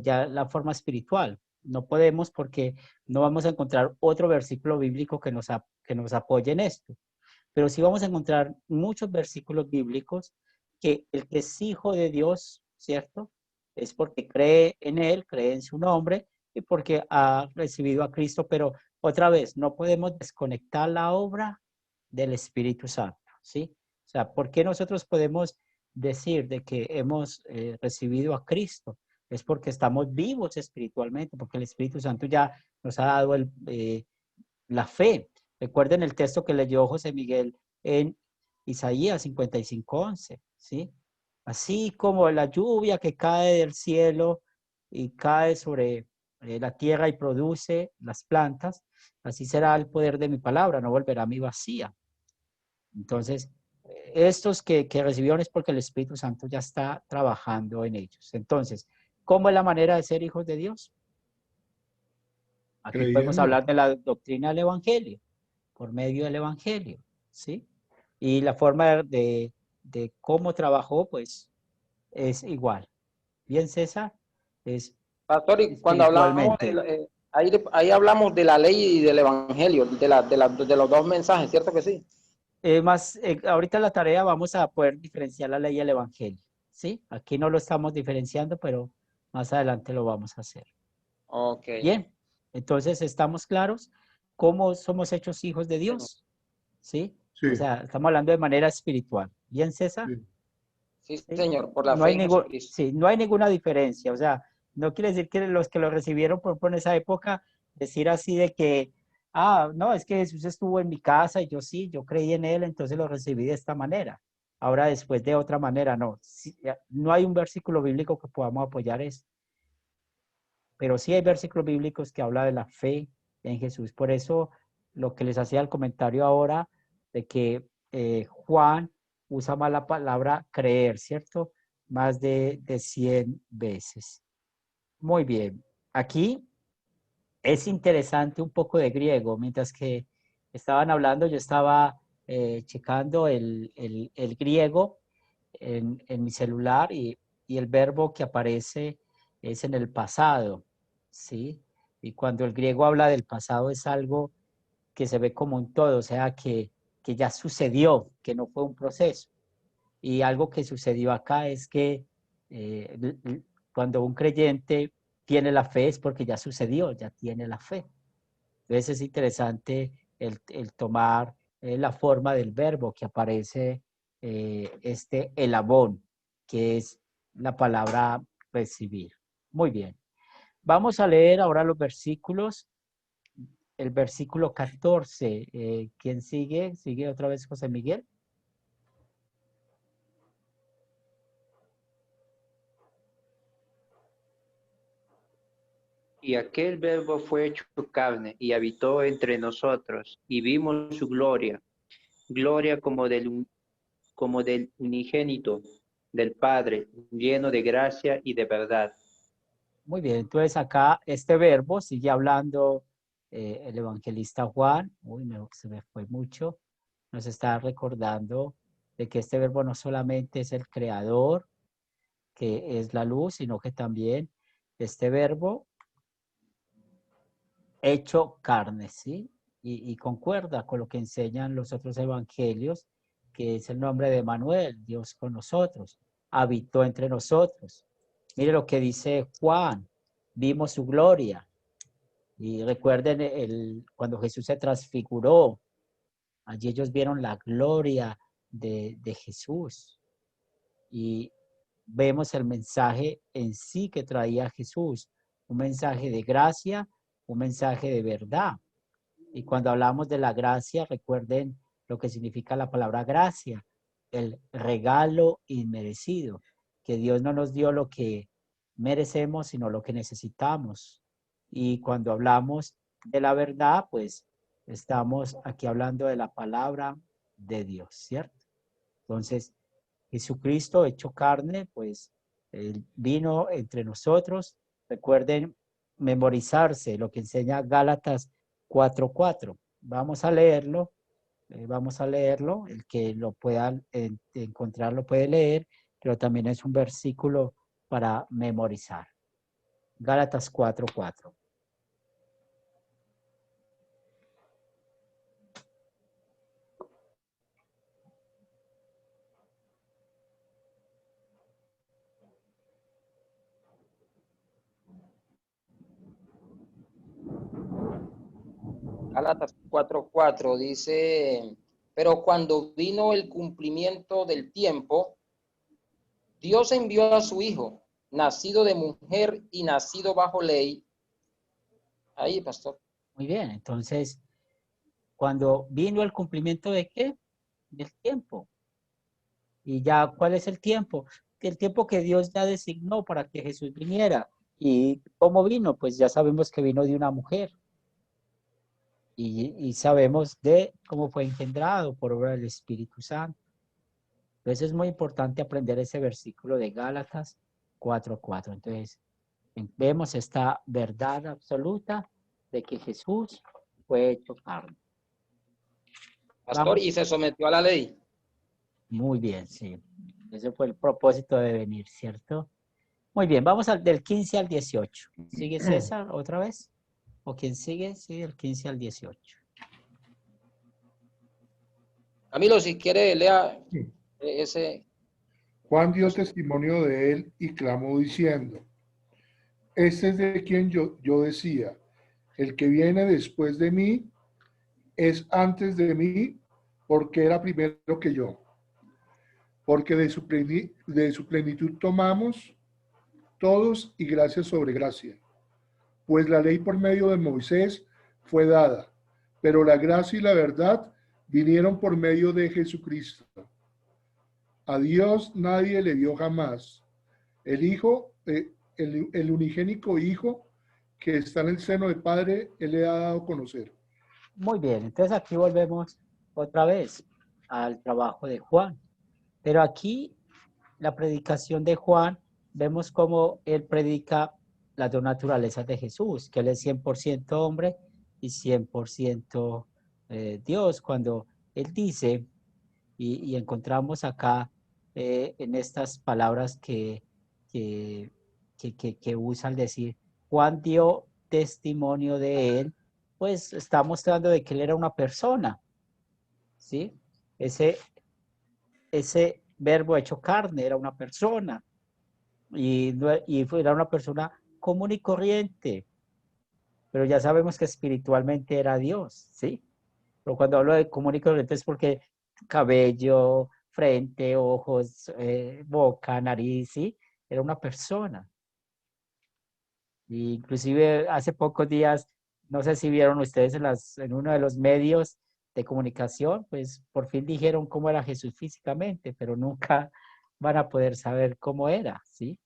ya la forma espiritual. No podemos porque no vamos a encontrar otro versículo bíblico que nos apoye en esto. Pero sí vamos a encontrar muchos versículos bíblicos que el que es hijo de Dios, ¿cierto? Es porque cree en Él, cree en su nombre y porque ha recibido a Cristo. Pero otra vez, no podemos desconectar la obra del Espíritu Santo, ¿sí? O sea, ¿por qué nosotros podemos decir de que hemos recibido a Cristo? Es porque estamos vivos espiritualmente, porque el Espíritu Santo ya nos ha dado la fe. Recuerden el texto que leyó José Miguel en Isaías 55:11, ¿sí? Así como la lluvia que cae del cielo y cae sobre la tierra y produce las plantas, así será el poder de mi palabra, no volverá a mí vacía. Entonces, estos que recibieron es porque el Espíritu Santo ya está trabajando en ellos. Entonces, ¿cómo es la manera de ser hijos de Dios? Aquí podemos Creyendo. hablar de la doctrina del Evangelio, por medio del Evangelio, ¿sí? Y la forma de cómo trabajó, pues, es igual. Bien, César, es Pastor, y cuando hablamos espiritualmente. ahí hablamos de la ley y del evangelio, de los dos mensajes, ¿cierto que sí? Ahorita en la tarea vamos a poder diferenciar la ley y el Evangelio, ¿sí? Aquí no lo estamos diferenciando, pero más adelante lo vamos a hacer. Ok. Bien, entonces estamos claros cómo somos hechos hijos de Dios, ¿sí? Sí, O sea, estamos hablando de manera espiritual. Bien, César. sí. Sí, ¿Sí? Señor, por la fe en Jesucristo. Sí, no hay ninguna diferencia. O sea, no quiere decir que los que lo recibieron por esa época, decir así de que, no, es que Jesús estuvo en mi casa y yo sí, yo creí en él, entonces lo recibí de esta manera. Ahora después de otra manera, no. Sí, no hay un versículo bíblico que podamos apoyar esto. Pero sí hay versículos bíblicos que habla de la fe en Jesús. Por eso lo que les hacía el comentario ahora de que Juan usa más la palabra creer, ¿cierto? Más de 100 veces. Muy bien. Aquí es interesante un poco de griego. Mientras que estaban hablando, yo estaba checando el griego en mi celular y el verbo que aparece es en el pasado, ¿sí? Y cuando el griego habla del pasado es algo que se ve como un todo, o sea, que ya sucedió, que no fue un proceso. Y algo que sucedió acá es que cuando un creyente tiene la fe es porque ya sucedió, ya tiene la fe. Entonces es interesante el tomar la forma del verbo que aparece elabón, que es la palabra recibir. Muy bien. Vamos a leer ahora los versículos. El versículo 14. ¿Quién sigue? ¿Sigue otra vez José Miguel? Y aquel verbo fue hecho carne y habitó entre nosotros, y vimos su gloria, gloria como del unigénito del Padre, lleno de gracia y de verdad. Muy bien. Entonces acá este verbo sigue hablando el evangelista Juan, se me fue mucho, nos está recordando de que este verbo no solamente es el creador, que es la luz, sino que también este verbo hecho carne, ¿sí? Y concuerda con lo que enseñan los otros evangelios, que es el nombre de Manuel, Dios con nosotros, habitó entre nosotros. Mire lo que dice Juan, vimos su gloria. Y recuerden cuando Jesús se transfiguró, allí ellos vieron la gloria de Jesús. Y vemos el mensaje en sí que traía Jesús, un mensaje de gracia, un mensaje de verdad. Y cuando hablamos de la gracia, recuerden lo que significa la palabra gracia, el regalo inmerecido, que Dios no nos dio lo que merecemos, sino lo que necesitamos. Y cuando hablamos de la verdad, pues estamos aquí hablando de la palabra de Dios, ¿cierto? Entonces, Jesucristo hecho carne, pues él vino entre nosotros. Recuerden memorizarse lo que enseña Gálatas 4:4. Vamos a leerlo, el que lo pueda encontrar lo puede leer, pero también es un versículo para memorizar. Gálatas 4:4. Gálatas 4:4 dice, pero cuando vino el cumplimiento del tiempo, Dios envió a su Hijo, nacido de mujer y nacido bajo ley. Ahí, pastor. Muy bien, entonces, cuando vino el cumplimiento de qué? Del tiempo. Y ya, ¿cuál es el tiempo? El tiempo que Dios ya designó para que Jesús viniera. ¿Y cómo vino? Pues ya sabemos que vino de una mujer. Y sabemos de cómo fue engendrado por obra del Espíritu Santo. Entonces es muy importante aprender ese versículo de Gálatas 4:4. Entonces, vemos esta verdad absoluta de que Jesús fue hecho carne. Pastor, Vamos. y se sometió a la ley. Muy bien, sí. Ese fue el propósito de venir, ¿cierto? Muy bien, vamos del 15 al 18. ¿Sigue César otra vez? ¿O quién sigue? Sí, del 15 al 18. Camilo, si quiere, lea ese. Juan dio testimonio de él y clamó diciendo, este es de quien yo decía, el que viene después de mí es antes de mí porque era primero que yo. Porque de su plenitud tomamos todos y gracia sobre gracia. Pues la ley por medio de Moisés fue dada, pero la gracia y la verdad vinieron por medio de Jesucristo. A Dios nadie le vio jamás. El Hijo, el unigénico Hijo que está en el seno del Padre, Él le ha dado a conocer. Muy bien, entonces aquí volvemos otra vez al trabajo de Juan. Pero aquí, la predicación de Juan, vemos cómo él predica las dos naturalezas de Jesús, que él es 100% hombre y 100% Dios. Cuando él dice, y encontramos acá en estas palabras que usa al decir, Juan dio testimonio de él, pues está mostrando de que él era una persona, ¿sí? Ese verbo hecho carne era una persona y era una persona común y corriente, pero ya sabemos que espiritualmente era Dios, ¿sí? Pero cuando hablo de común y corriente es porque cabello, frente, ojos, boca, nariz, ¿sí? Era una persona. Y inclusive hace pocos días, no sé si vieron ustedes en uno de los medios de comunicación, pues por fin dijeron cómo era Jesús físicamente, pero nunca van a poder saber cómo era, ¿sí?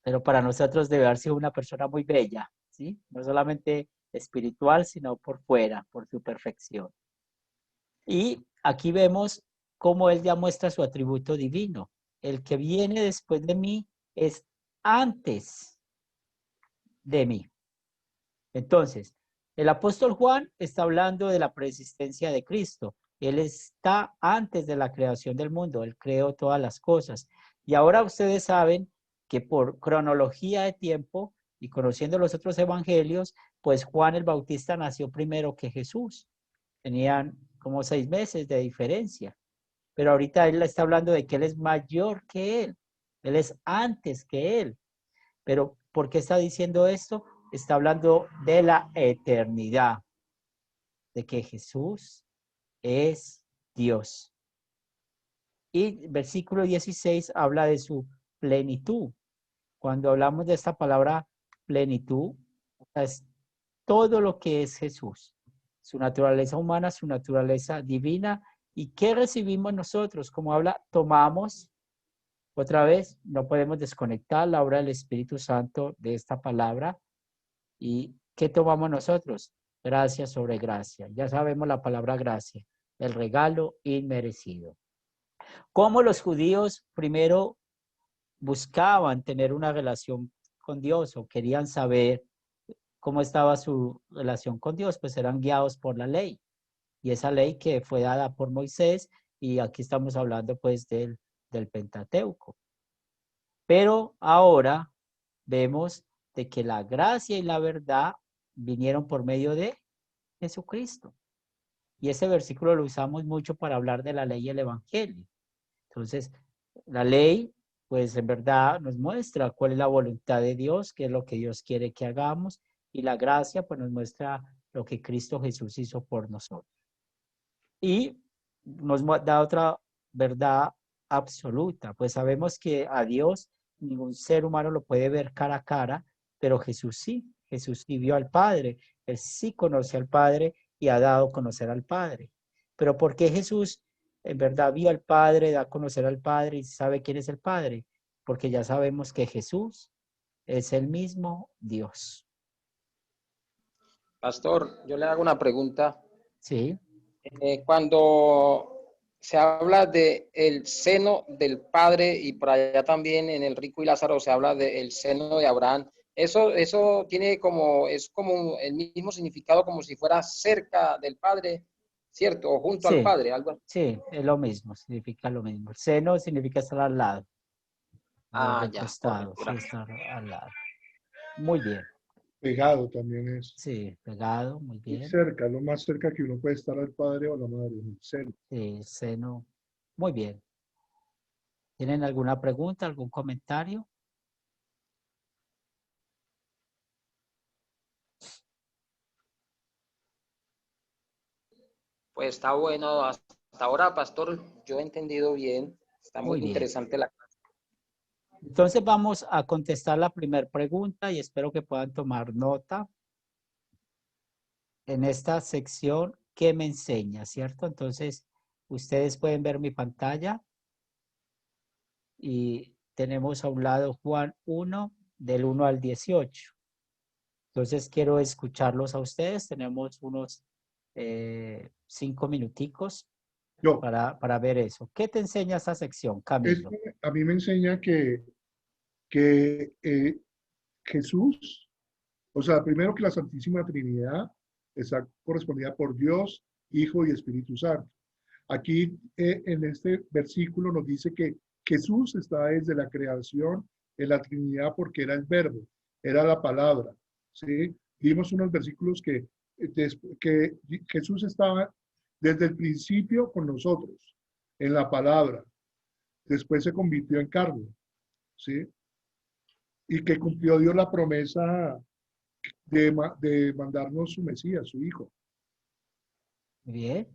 Pero para nosotros debe haber sido una persona muy bella, ¿sí? No solamente espiritual, sino por fuera, por su perfección. Y aquí vemos cómo él ya muestra su atributo divino. El que viene después de mí es antes de mí. Entonces, El apóstol Juan está hablando de la preexistencia de Cristo. Él está antes de la creación del mundo. Él creó todas las cosas. Y ahora ustedes saben que por cronología de tiempo y conociendo los otros evangelios, pues Juan el Bautista nació primero que Jesús. Tenían como 6 meses de diferencia. Pero ahorita él está hablando de que él es mayor que él. Él es antes que él. Pero ¿por qué está diciendo esto? Está hablando de la eternidad, de que Jesús es Dios. Y versículo 16 habla de su plenitud. Cuando hablamos de esta palabra plenitud, es todo lo que es Jesús. Su naturaleza humana, su naturaleza divina. ¿Y qué recibimos nosotros? Como habla, tomamos. Otra vez, no podemos desconectar la obra del Espíritu Santo de esta palabra. ¿Y qué tomamos nosotros? Gracia sobre gracia. Ya sabemos la palabra gracia, el regalo inmerecido. Como los judíos primero buscaban tener una relación con Dios o querían saber cómo estaba su relación con Dios, pues eran guiados por la ley. Y esa ley que fue dada por Moisés, y aquí estamos hablando pues del Pentateuco. Pero ahora vemos de que la gracia y la verdad vinieron por medio de Jesucristo. Y ese versículo lo usamos mucho para hablar de la ley y el evangelio. Entonces, la ley, pues en verdad nos muestra cuál es la voluntad de Dios, qué es lo que Dios quiere que hagamos, y la gracia, pues nos muestra lo que Cristo Jesús hizo por nosotros. Y nos da otra verdad absoluta, pues sabemos que a Dios ningún ser humano lo puede ver cara a cara, pero Jesús sí vio al Padre, él sí conoce al Padre y ha dado a conocer al Padre. Pero ¿por qué Jesús en verdad vio al Padre, da a conocer al Padre y sabe quién es el Padre? Porque ya sabemos que Jesús es el mismo Dios. Pastor, yo le hago una pregunta. Sí. Cuando se habla de el seno del Padre y por allá también en el rico y Lázaro se habla del seno de Abraham, eso tiene como, es como el mismo significado como si fuera cerca del Padre, ¿cierto? O junto al Sí, Padre, algo así. sí, es lo mismo, significa lo mismo. El seno significa estar al lado, Ah, ya, recostado, correcto. sí, estar al lado. Muy bien, Pegado también es. sí, pegado, muy Muy bien. cerca, lo más cerca que uno puede estar al padre o a la madre, en el seno. Sí, seno, muy bien. ¿Tienen alguna pregunta, algún comentario? Pues está bueno. Hasta ahora, Pastor, yo he entendido bien. Está muy Muy bien. interesante la clase. Entonces vamos a contestar la primera pregunta y espero que puedan tomar nota en esta sección que me enseña, ¿cierto? Entonces, ustedes pueden ver mi pantalla y tenemos a un lado Juan 1, del 1 al 18. Entonces, quiero escucharlos a ustedes. Tenemos unos 5 minuticos Yo, para ver eso. ¿Qué te enseña esta sección, Camilo? a mí me enseña que Jesús, o sea, primero que la Santísima Trinidad está correspondida por Dios, Hijo y Espíritu Santo. Aquí en este versículo nos dice que Jesús está desde la creación en la Trinidad porque era el verbo, era la palabra. ¿Sí? Vimos unos versículos que Jesús estaba desde el principio con nosotros, en la palabra. Después se convirtió en carne. ¿Sí? Y que cumplió Dios la promesa de mandarnos su Mesías, su Hijo. Bien.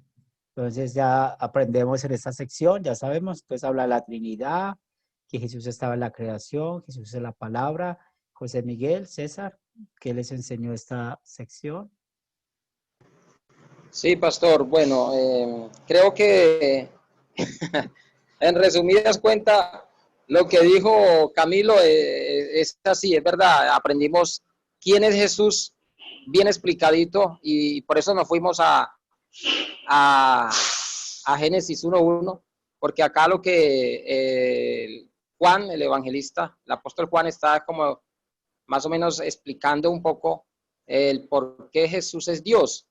Entonces ya aprendemos en esta sección, ya sabemos, entonces habla de la Trinidad, que Jesús estaba en la creación, Jesús es la palabra. José Miguel, César, ¿qué les enseñó esta sección? Sí, Pastor. Bueno, creo que en resumidas cuentas, lo que dijo Camilo es así, es verdad. Aprendimos quién es Jesús bien explicadito y por eso nos fuimos a Génesis 1:1, porque acá lo que Juan, el evangelista, el apóstol Juan está como más o menos explicando un poco el por qué Jesús es Dios.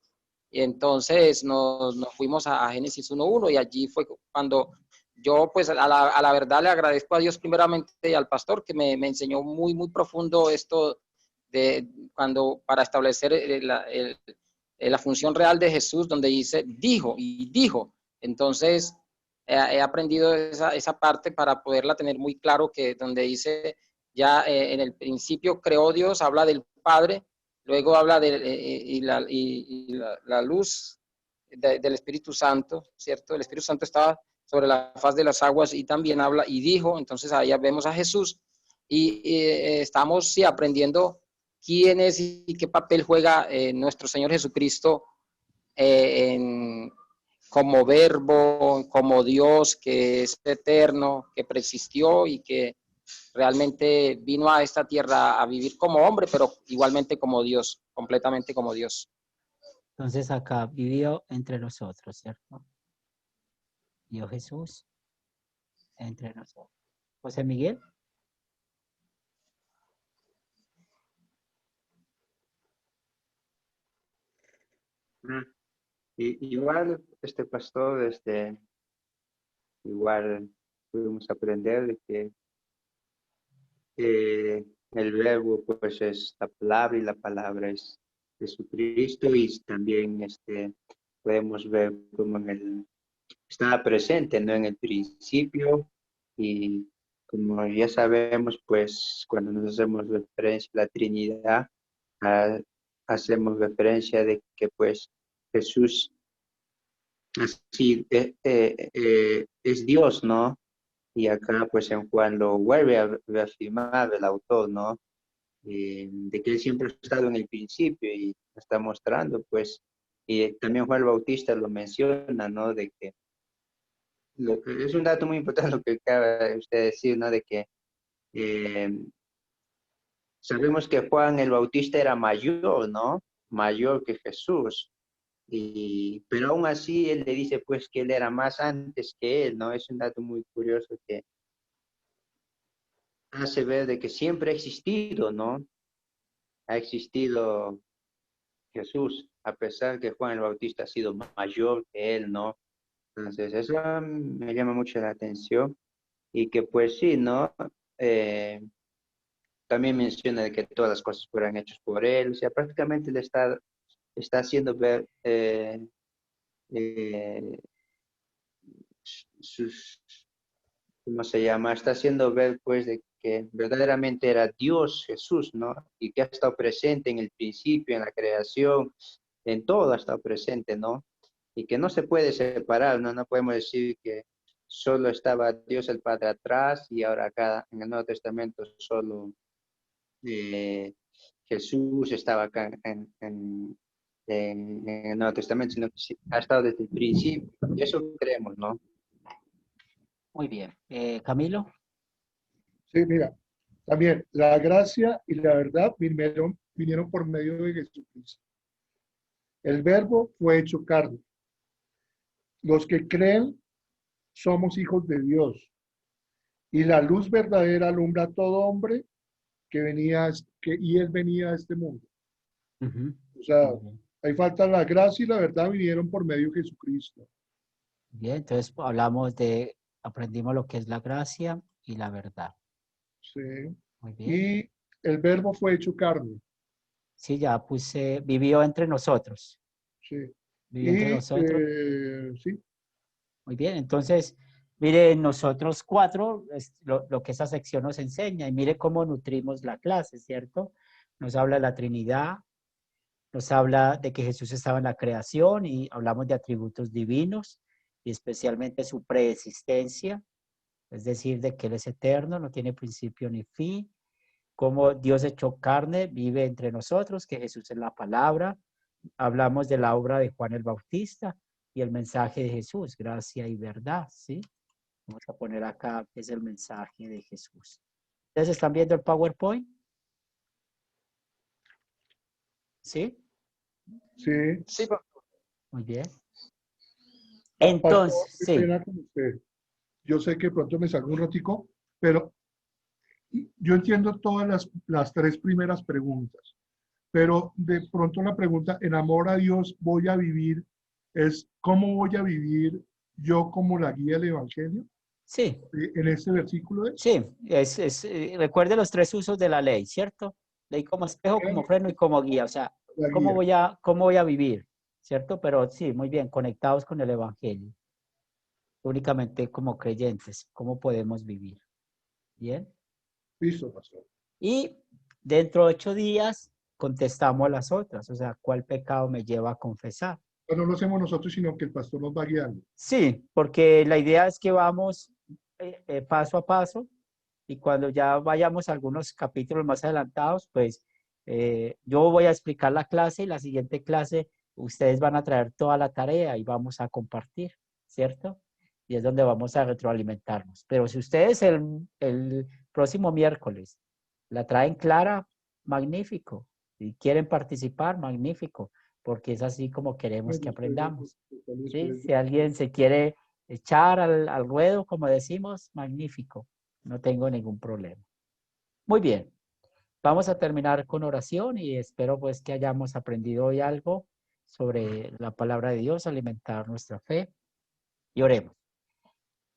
Y entonces nos fuimos a Génesis 1:1 y allí fue cuando yo pues a la verdad le agradezco a Dios primeramente y al pastor que me enseñó muy, muy profundo esto de cuando para establecer la función real de Jesús, donde dice, dijo y dijo. Entonces, he aprendido esa parte para poderla tener muy claro, que donde dice, ya en el principio creó Dios, habla del Padre, luego habla de la luz del Espíritu Santo, ¿cierto? El Espíritu Santo estaba sobre la faz de las aguas y también habla y dijo, entonces ahí vemos a Jesús y estamos sí, aprendiendo quién es y qué papel juega nuestro Señor Jesucristo como verbo, como Dios que es eterno, que persistió y que realmente vino a esta tierra a vivir como hombre, pero igualmente como Dios, completamente como Dios. Entonces acá vivió entre nosotros, ¿cierto? Vio Jesús entre nosotros. José Miguel. Igual, pastor, igual pudimos aprender de que el verbo pues es la palabra y la palabra es Jesucristo, y también podemos ver como estaba presente, ¿no? En el principio, y como ya sabemos, pues cuando nos hacemos referencia a la Trinidad, ah, hacemos referencia de que pues Jesús así es Dios, ¿no? Y acá pues en Juan lo vuelve a reafirmar el autor, ¿no? De que él siempre ha estado en el principio y está mostrando, pues, y también Juan el Bautista lo menciona, ¿no? De que es un dato muy importante lo que acaba de usted decir, ¿no? De que eh, sabemos que Juan el Bautista era mayor, ¿no? Mayor que Jesús. Pero aún así él le dice pues que él era más antes que él, ¿no? Es un dato muy curioso que hace ver de que siempre ha existido, ¿no? Ha existido Jesús, a pesar que Juan el Bautista ha sido mayor que él, ¿no? Entonces eso me llama mucho la atención, y que pues sí, ¿no? También menciona de que todas las cosas fueron hechas por él, o sea, prácticamente le está haciendo ver eh, sus, ¿cómo se llama? Está haciendo ver, pues, de que verdaderamente era Dios Jesús, ¿no? Y que ha estado presente en el principio, en la creación, en todo ha estado presente, ¿no? Y que no se puede separar, ¿no? No podemos decir que solo estaba Dios el Padre atrás y ahora acá en el Nuevo Testamento solo Jesús estaba acá en el Nuevo Testamento, sino que sí, ha estado desde el principio. Y eso creemos, ¿no? Muy bien. Camilo. Sí, mira, también la gracia y la verdad vinieron por medio de Jesucristo. El verbo fue hecho carne. Los que creen somos hijos de Dios. Y la luz verdadera alumbra a todo hombre y él venía a este mundo. Ujú. O sea, Muy bien. ahí falta la gracia y la verdad vinieron por medio de Jesucristo. Bien, entonces aprendimos lo que es la gracia y la verdad. Sí. Muy bien. Y el verbo fue hecho carne. Sí, ya puse, vivió entre nosotros. Sí. Vivió entre nosotros. Sí. Muy bien, entonces, mire, nosotros cuatro, es lo que esa sección nos enseña, y mire cómo nutrimos la clase, ¿cierto? Nos habla de la Trinidad, nos habla de que Jesús estaba en la creación y hablamos de atributos divinos y especialmente su preexistencia, es decir, de que Él es eterno, no tiene principio ni fin, cómo Dios hecho carne vive entre nosotros, que Jesús es la palabra. Hablamos de la obra de Juan el Bautista y el mensaje de Jesús, gracia y verdad, ¿sí? Vamos a poner acá que es el mensaje de Jesús. ¿Ustedes están viendo el PowerPoint? ¿Sí? Sí. Sí, Muy bien. Pastor, Entonces, qué sí. pena con usted. Yo sé que pronto me salgo un ratico, pero yo entiendo todas las tres primeras preguntas. Pero de pronto la pregunta, en amor a Dios voy a vivir, es ¿cómo voy a vivir yo como la guía del Evangelio? Sí, En este versículo es. sí, recuerde los tres usos de la ley, ¿cierto? Ley como espejo, como freno y como guía. O sea, La guía. cómo voy a vivir? ¿Cierto? Pero sí, muy bien, conectados con el Evangelio. Únicamente como creyentes, ¿cómo podemos vivir? Bien. Listo, pastor. Y dentro de 8 días contestamos las otras. O sea, ¿cuál pecado me lleva a confesar? Pero no lo hacemos nosotros, sino que el pastor nos va guiando. Sí, porque la idea es que vamos paso a paso y cuando ya vayamos a algunos capítulos más adelantados, pues yo voy a explicar la clase y la siguiente clase ustedes van a traer toda la tarea y vamos a compartir, ¿cierto? Y es donde vamos a retroalimentarnos. Pero si ustedes el próximo miércoles la traen clara, magnífico. Si quieren participar, magnífico, porque es así como queremos que aprendamos. ¿Sí? Si alguien se quiere echar al ruedo, como decimos, magnífico. No tengo ningún problema. Muy bien. Vamos a terminar con oración y espero pues que hayamos aprendido hoy algo sobre la palabra de Dios, alimentar nuestra fe y oremos.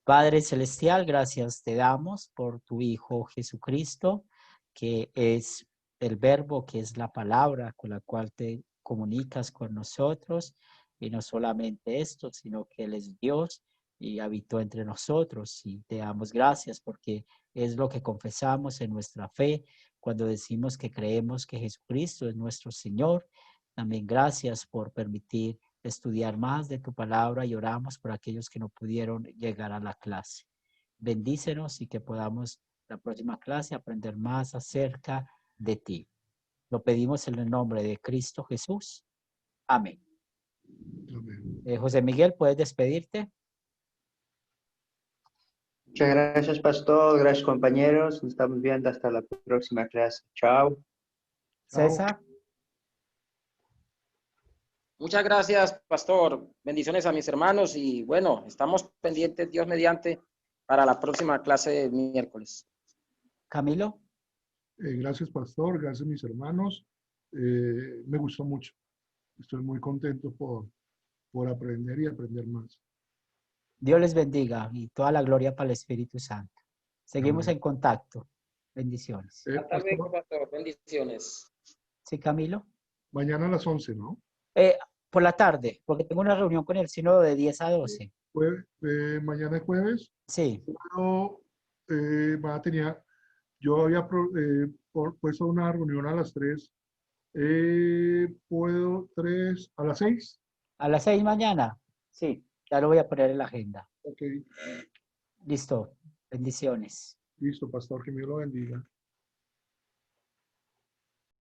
Padre Celestial, gracias te damos por tu Hijo Jesucristo, que es el verbo, que es la palabra con la cual te comunicas con nosotros. Y no solamente esto, sino que Él es Dios y habitó entre nosotros. Y te damos gracias porque es lo que confesamos en nuestra fe cuando decimos que creemos que Jesucristo es nuestro Señor. También gracias por permitir estudiar más de tu palabra y oramos por aquellos que no pudieron llegar a la clase. Bendícenos y que podamos la próxima clase aprender más acerca de ti. Lo pedimos en el nombre de Cristo Jesús. Amén. Amén. José Miguel, ¿puedes despedirte? Muchas gracias, pastor. Gracias, compañeros. Nos estamos viendo hasta la próxima clase. Chao. César. Muchas gracias, pastor. Bendiciones a mis hermanos y bueno, estamos pendientes, Dios mediante, para la próxima clase de miércoles. Camilo. Gracias, pastor. Gracias, mis hermanos. Me gustó mucho. Estoy muy contento por aprender y aprender más. Dios les bendiga y toda la gloria para el Espíritu Santo. Seguimos Amén. en contacto. Bendiciones. Hasta luego, pastor. Bendiciones. Sí, Camilo. Mañana a las 11, ¿no? Por la tarde, porque tengo una reunión con el sínodo de 10 a 12. Mañana es jueves. Sí. Pero, yo había puesto una reunión a las 3. ¿Puedo 3 a las 6? ¿A las 6 mañana? Sí, ya lo voy a poner en la agenda. Ok, Listo. Bendiciones. listo, pastor, que Dios lo bendiga.